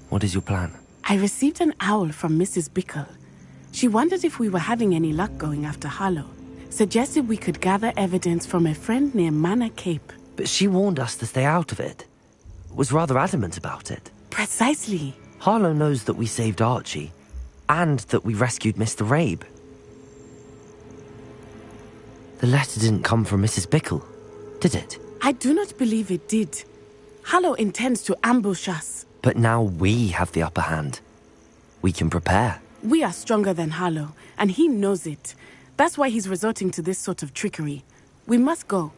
What is your plan? I received an owl from Mrs. Bickle. She wondered if we were having any luck going after Harlow. Suggested we could gather evidence from a friend near Manor Cape. But she warned us to stay out of it. Was rather adamant about it. Precisely. Harlow knows that we saved Archie, and that we rescued Mr. Rabe. The letter didn't come from Mrs. Bickle, did it? I do not believe it did. Harlow intends to ambush us. But now we have the upper hand. We can prepare. We are stronger than Harlow, and he knows it. That's why he's resorting to this sort of trickery. We must go.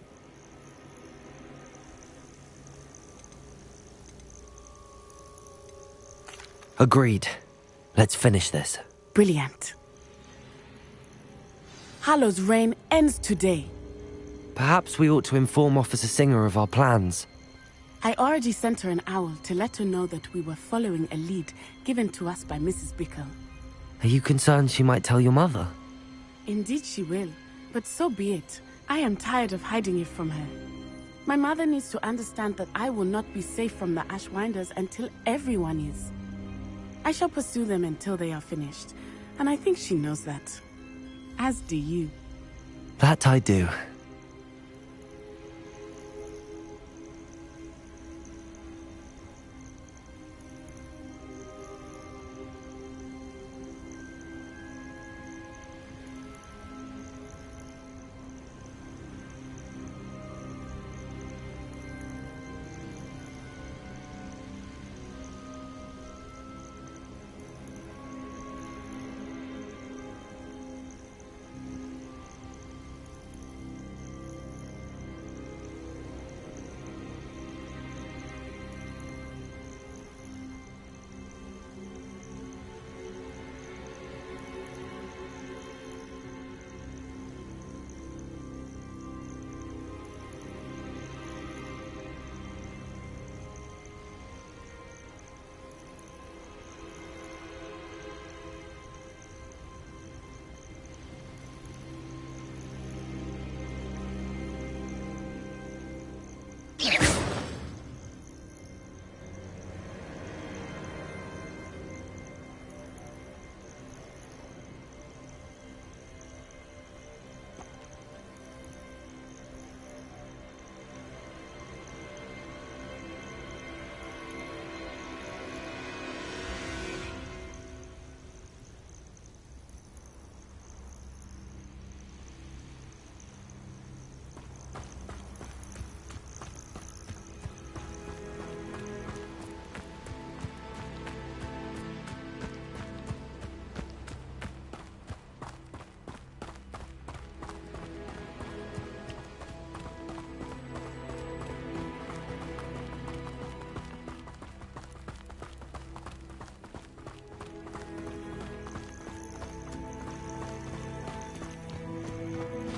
Agreed. Let's finish this. Brilliant. Harlow's reign ends today. Perhaps we ought to inform Officer Singer of our plans. I already sent her an owl to let her know that we were following a lead given to us by Mrs. Bickle. Are you concerned she might tell your mother? Indeed she will, but so be it. I am tired of hiding it from her. My mother needs to understand that I will not be safe from the Ashwinders until everyone is. I shall pursue them until they are finished, and I think she knows that. As do you. That I do.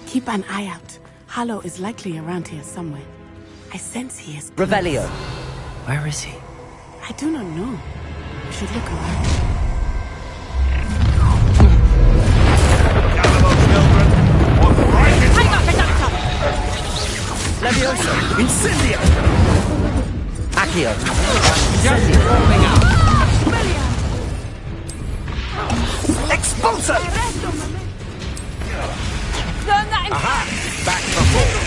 Keep an eye out. Harlow is likely around here somewhere. I sense he is... Revelio! Where is he? I do not know. We should look around. Gallo children, or right into Hang up, conductor! Levioso! Incendio! Accio! Just warming up. Expulso! Learn that in Aha! Back for more.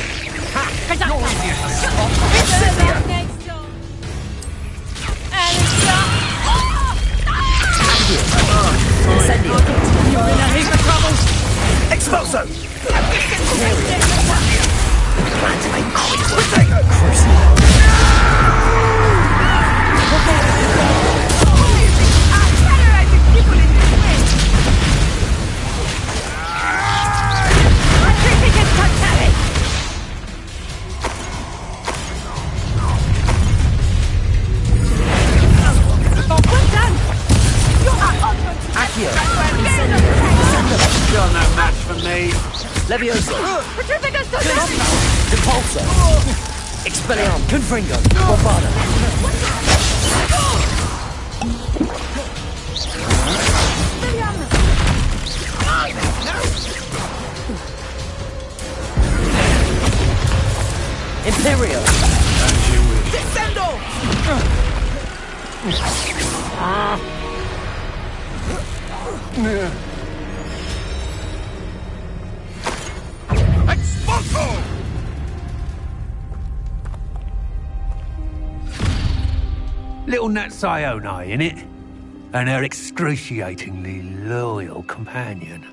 Ha! You're easier to spot. Incendio! next door. Alistair! Accio! Incendio! You're in a heap of trouble. Expulso! You're no match for me. Levioso! Petrificus Repulsor! Expelliarm! Confringo! Bombarda! Imperio! Descendo! Expulso! Little Nat Sione, innit? And her excruciatingly loyal companion.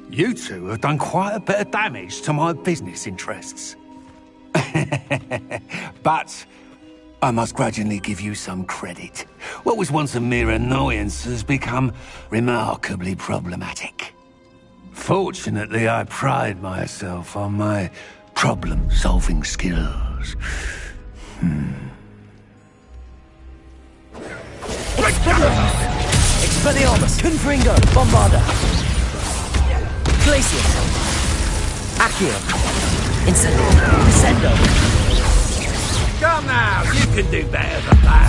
You two have done quite a bit of damage to my business interests. But I must grudgingly give you some credit. What was once a mere annoyance has become remarkably problematic. Fortunately, I pride myself on my problem-solving skills. Expelliarmus! Confringo! Bombarda! Glacius! Accio! Incendio! Descendo! Come now, you can do better than that.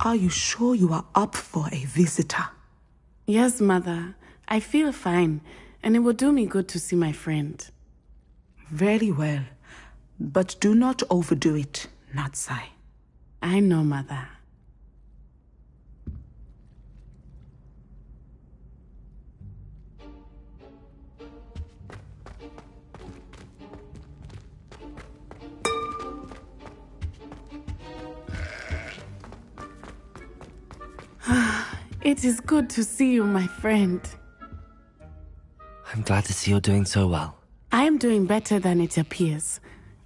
Are you sure you are up for a visitor? Yes, Mother. I feel fine, and it will do me good to see my friend. Very well. But do not overdo it, Natsai. I know, Mother. It is good to see you, my friend. I'm glad to see you're doing so well. I am doing better than it appears.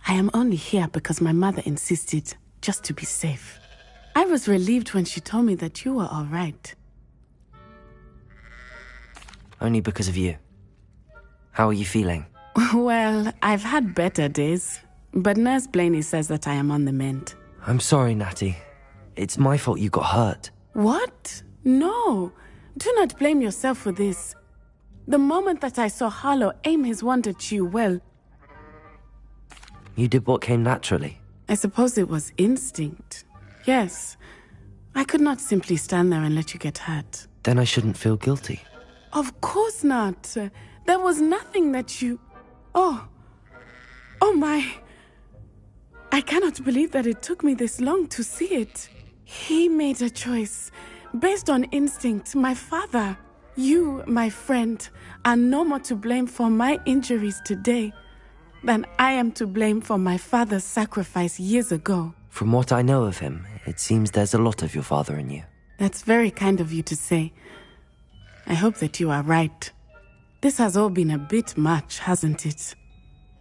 I am only here because my mother insisted, just to be safe. I was relieved when she told me that you were all right. Only because of you. How are you feeling? Well, I've had better days, but Nurse Blaney says that I am on the mend. I'm sorry, Natty. It's my fault you got hurt. What? No. Do not blame yourself for this. The moment that I saw Harlow aim his wand at you, well... You did what came naturally. I suppose it was instinct. Yes. I could not simply stand there and let you get hurt. Then I shouldn't feel guilty. Of course not. There was nothing that you... Oh my... I cannot believe that it took me this long to see it. He made a choice. Based on instinct, my father, you, my friend, are no more to blame for my injuries today than I am to blame for my father's sacrifice years ago. From what I know of him, it seems there's a lot of your father in you. That's very kind of you to say. I hope that you are right. This has all been a bit much, hasn't it?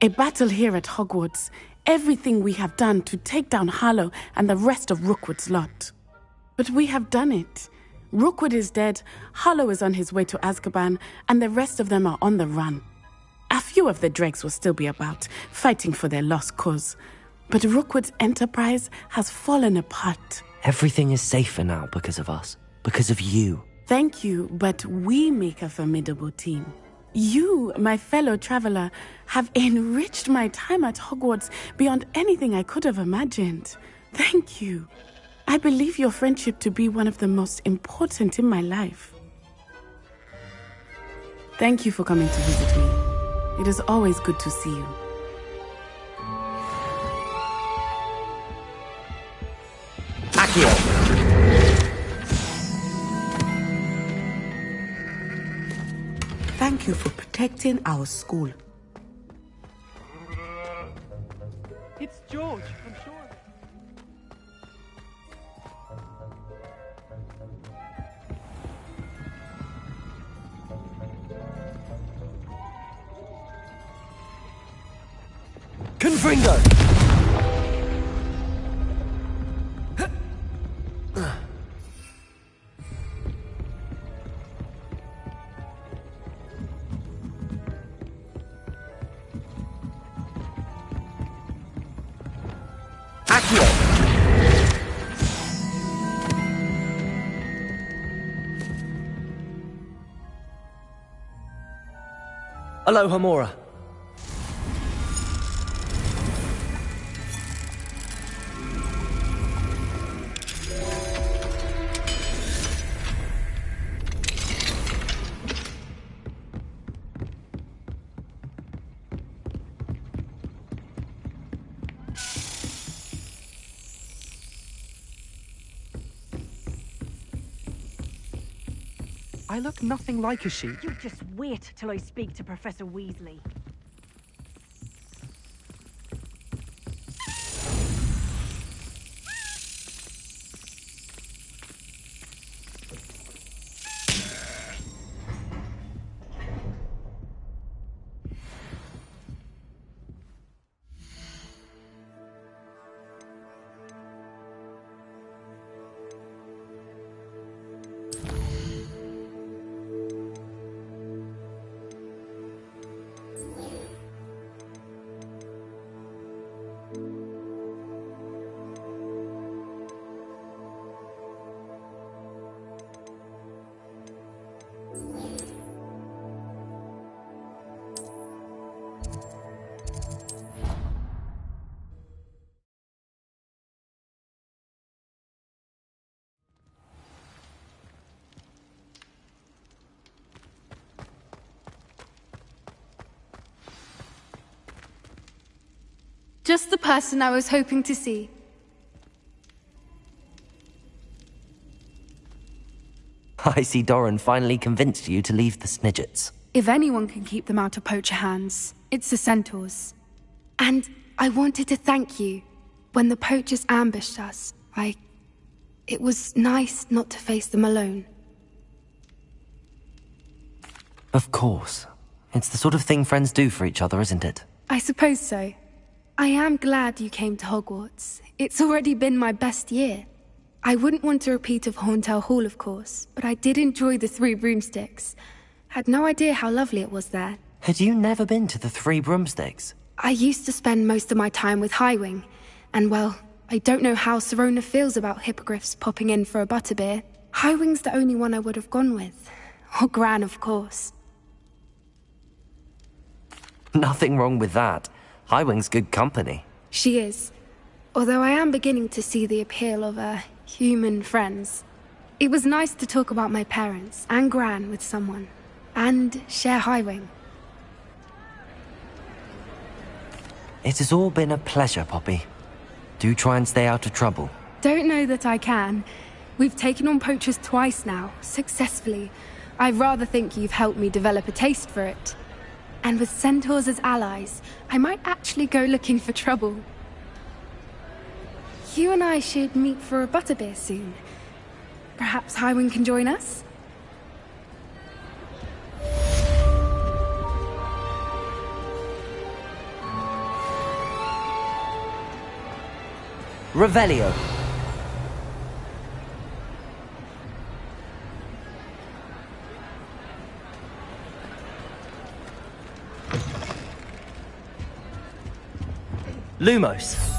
A battle here at Hogwarts, everything we have done to take down Harlow and the rest of Rookwood's lot. But we have done it. Rookwood is dead, Harlow is on his way to Azkaban, and the rest of them are on the run. A few of the dregs will still be about, fighting for their lost cause. But Rookwood's enterprise has fallen apart. Everything is safer now because of us. Because of you. Thank you, but we make a formidable team. You, my fellow traveler, have enriched my time at Hogwarts beyond anything I could have imagined. Thank you. I believe your friendship to be one of the most important in my life. Thank you for coming to visit me. It is always good to see you. Accio! Thank you for protecting our school. It's George, I'm sure. Confringo! Aloha, Mora. I look nothing like a sheep. You just wait till I speak to Professor Weasley. Just the person I was hoping to see. I see Doran finally convinced you to leave the Snidgets. If anyone can keep them out of poacher hands, it's the centaurs. And I wanted to thank you. When the poachers ambushed us, it was nice not to face them alone. Of course. It's the sort of thing friends do for each other, isn't it? I suppose so. I am glad you came to Hogwarts. It's already been my best year. I wouldn't want a repeat of Horntail Hall, of course, but I did enjoy the Three Broomsticks. Had no idea how lovely it was there. Had you never been to the Three Broomsticks? I used to spend most of my time with Highwing, and well, I don't know how Serona feels about hippogriffs popping in for a butterbeer. Highwing's the only one I would have gone with. Or Gran, of course. Nothing wrong with that. Highwing's good company. She is. Although I am beginning to see the appeal of human friends. It was nice to talk about my parents and Gran with someone. And share Highwing. It has all been a pleasure, Poppy. Do try and stay out of trouble. Don't know that I can. We've taken on poachers twice now, successfully. I rather think you've helped me develop a taste for it. And with centaurs as allies, I might actually go looking for trouble. You and I should meet for a butterbeer soon. Perhaps Highwing can join us? Revelio. Lumos.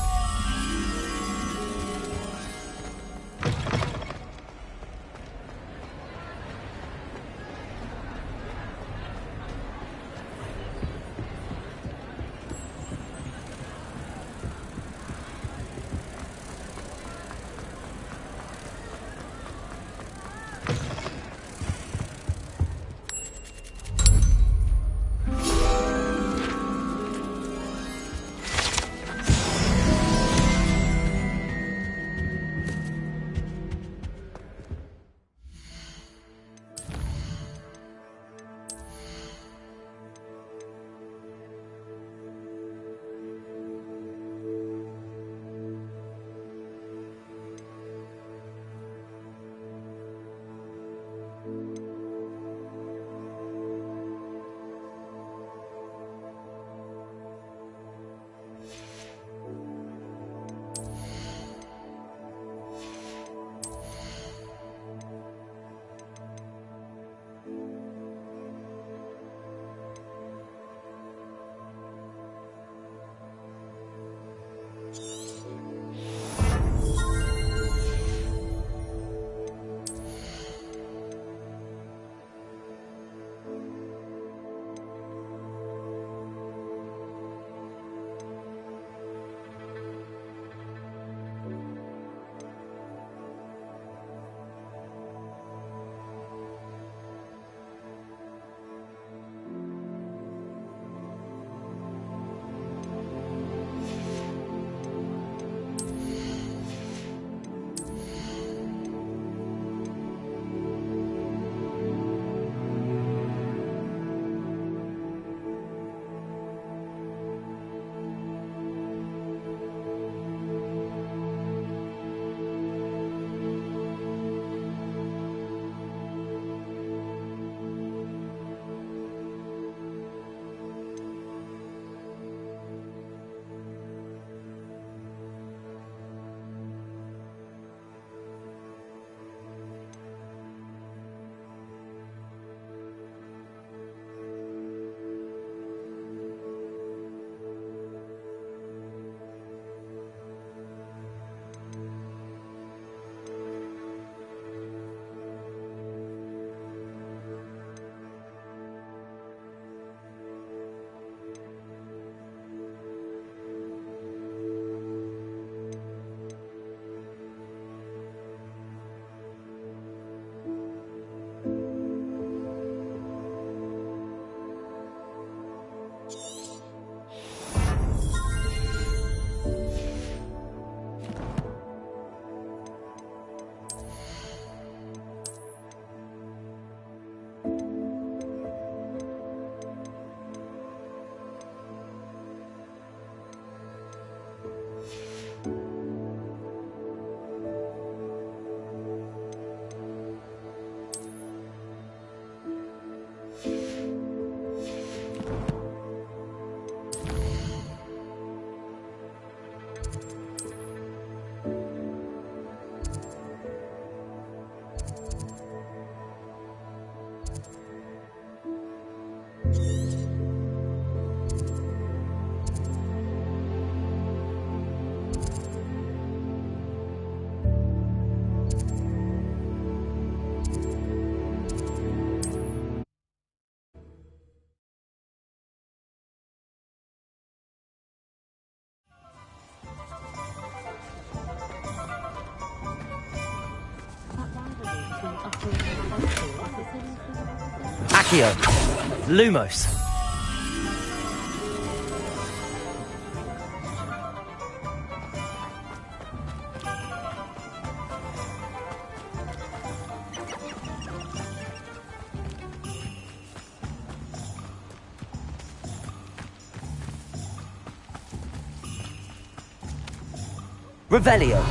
Accio. Lumos. Revelio.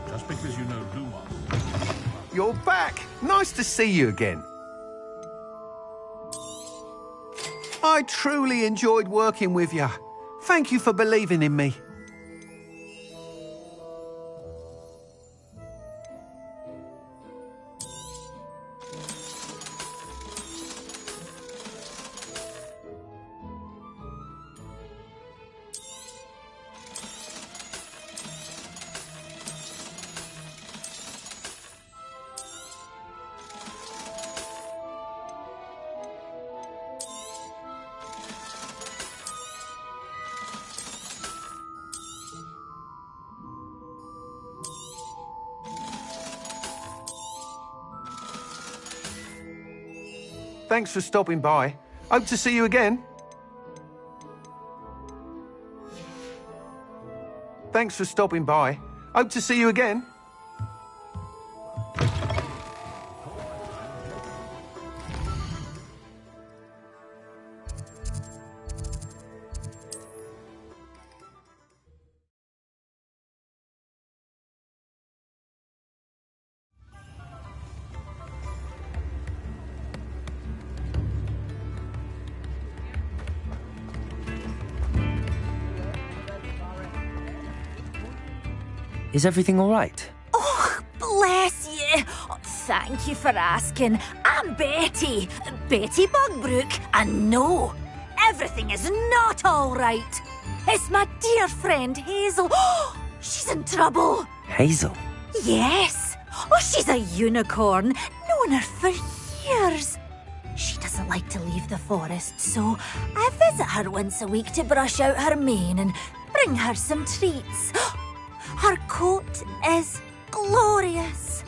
Just because you know Lumos. You're back! Nice to see you again. I truly enjoyed working with you. Thank you for believing in me. Thanks for stopping by. Hope to see you again. Thanks for stopping by. Hope to see you again. Is everything all right? Oh, bless you. Oh, thank you for asking. I'm Betty. Betty Bugbrook. And no, everything is not all right. It's my dear friend Hazel. Oh, she's in trouble. Hazel? Yes. Oh, she's a unicorn. Known her for years. She doesn't like to leave the forest, so I visit her once a week to brush out her mane and bring her some treats. Her coat is glorious.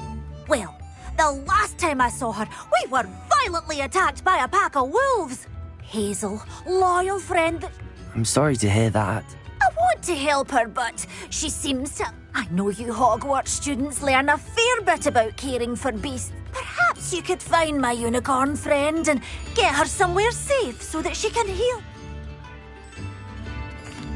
Well, the last time I saw her, we were violently attacked by a pack of wolves. Hazel, loyal friend that... I'm sorry to hear that. I want to help her, but she seems to... I know you Hogwarts students learn a fair bit about caring for beasts. Perhaps you could find my unicorn friend and get her somewhere safe so that she can heal.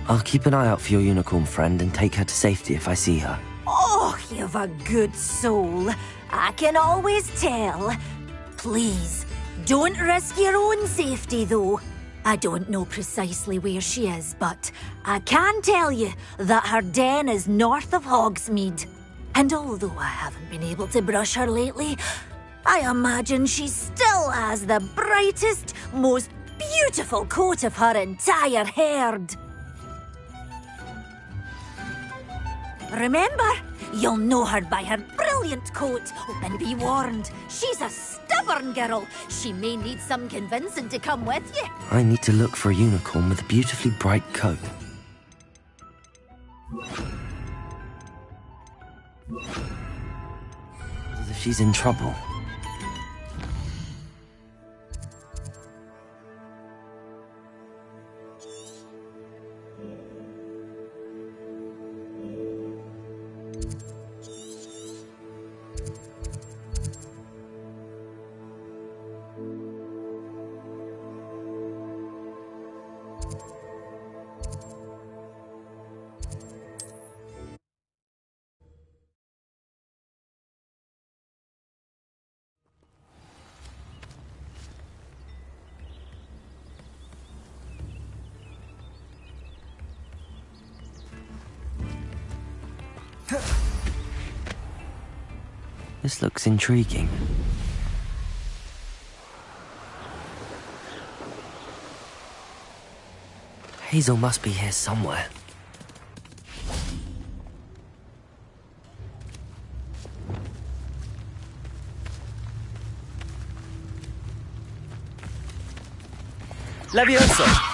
I'll keep an eye out for your unicorn friend and take her to safety if I see her. Oh, you've a good soul. I can always tell. Please, don't risk your own safety, though. I don't know precisely where she is, but I can tell you that her den is north of Hogsmeade. And although I haven't been able to brush her lately, I imagine she still has the brightest, most beautiful coat of her entire herd. Remember, you'll know her by her brilliant coat. Oh, and be warned, she's a stubborn girl. She may need some convincing to come with you. I need to look for a unicorn with a beautifully bright coat. As if she's in trouble. This looks intriguing. Hazel must be here somewhere. Levioso!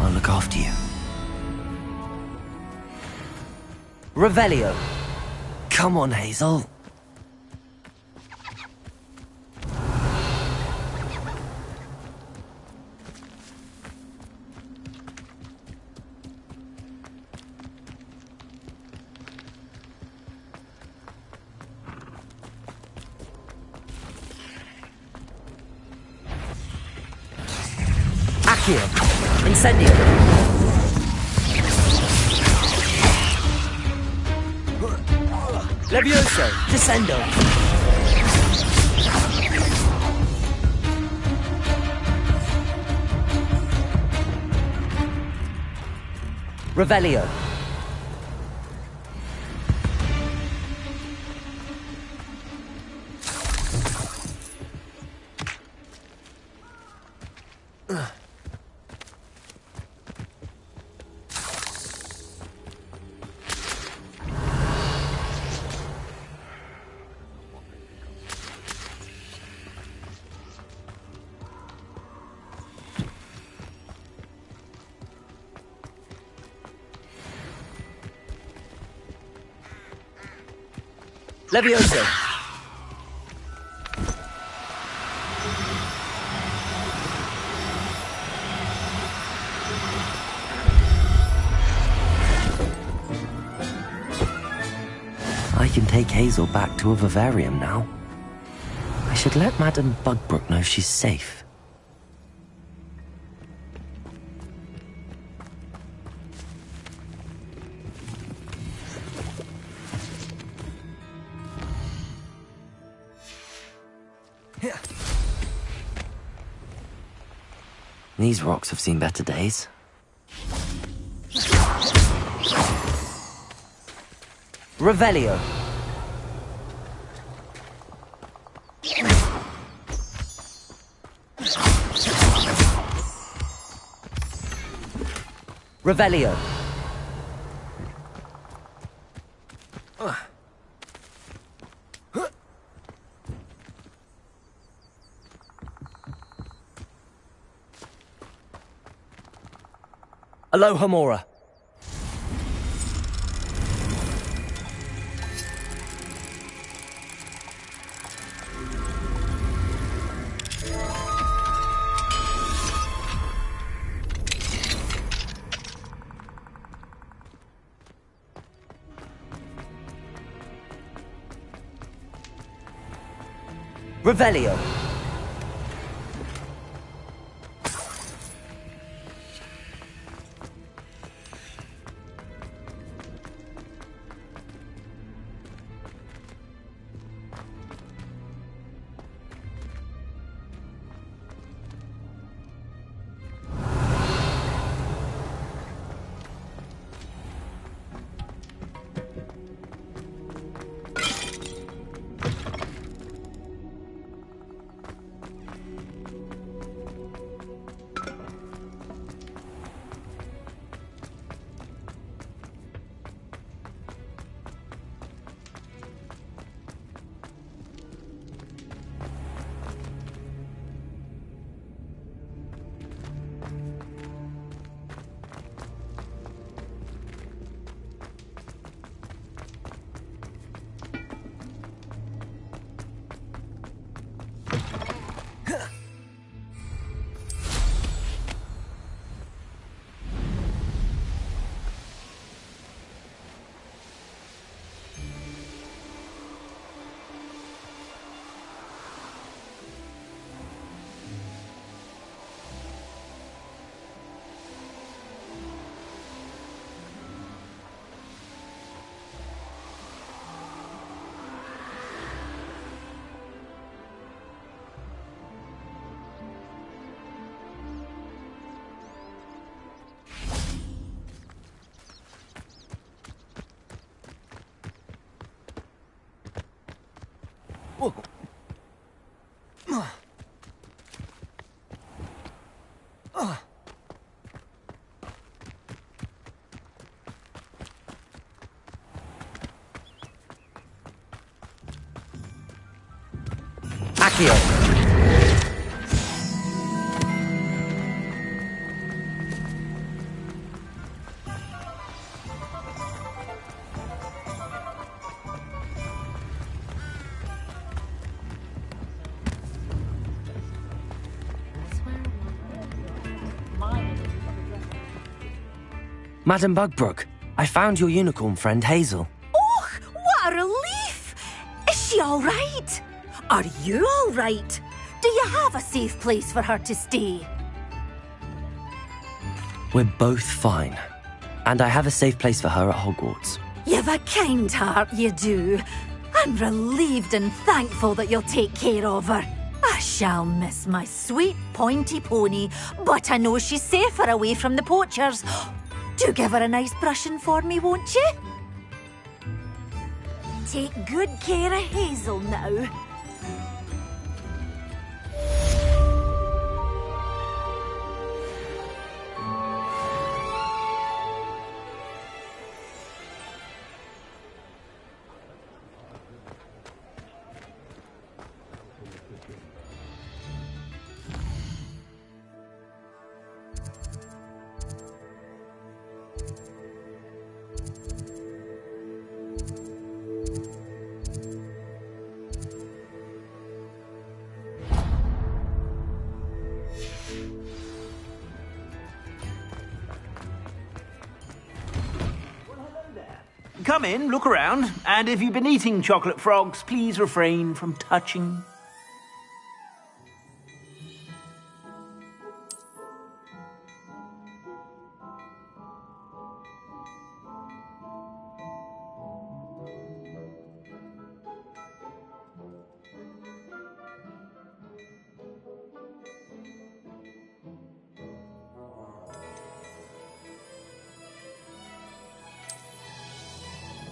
I'll look after you. Revelio. Come on, Hazel. Accio. Incendio. Levioso. Descendo. Revelio. Levioso. I can take Hazel back to a vivarium now. I should let Madame Bugbrook know she's safe. These rocks have seen better days. Revelio. Revelio. Aloha Mora. Revelio. Accio. Madam Bugbrook, I found your unicorn friend Hazel. Oh, what a relief! Is she all right? Are you all right? Do you have a safe place for her to stay? We're both fine. And I have a safe place for her at Hogwarts. You've a kind heart, you do. I'm relieved and thankful that you'll take care of her. I shall miss my sweet pointy pony, but I know she's safer away from the poachers. Do give her a nice brushing for me, won't you? Take good care of Hazel now. Come in, look around, and if you've been eating chocolate frogs, please refrain from touching.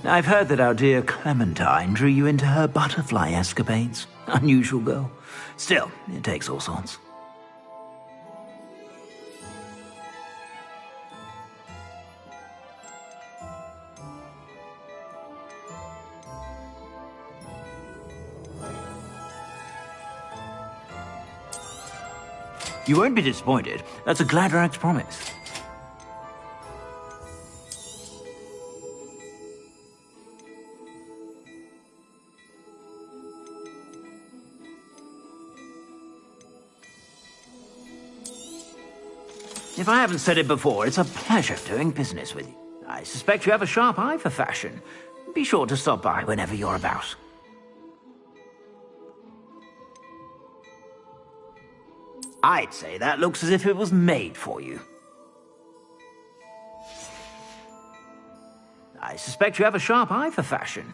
I've heard that our dear Clementine drew you into her butterfly escapades. Unusual girl. Still, it takes all sorts. You won't be disappointed. That's a Gladrag's promise. If I haven't said it before, it's a pleasure doing business with you. I suspect you have a sharp eye for fashion. Be sure to stop by whenever you're about. I'd say that looks as if it was made for you. I suspect you have a sharp eye for fashion.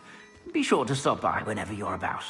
Be sure to stop by whenever you're about.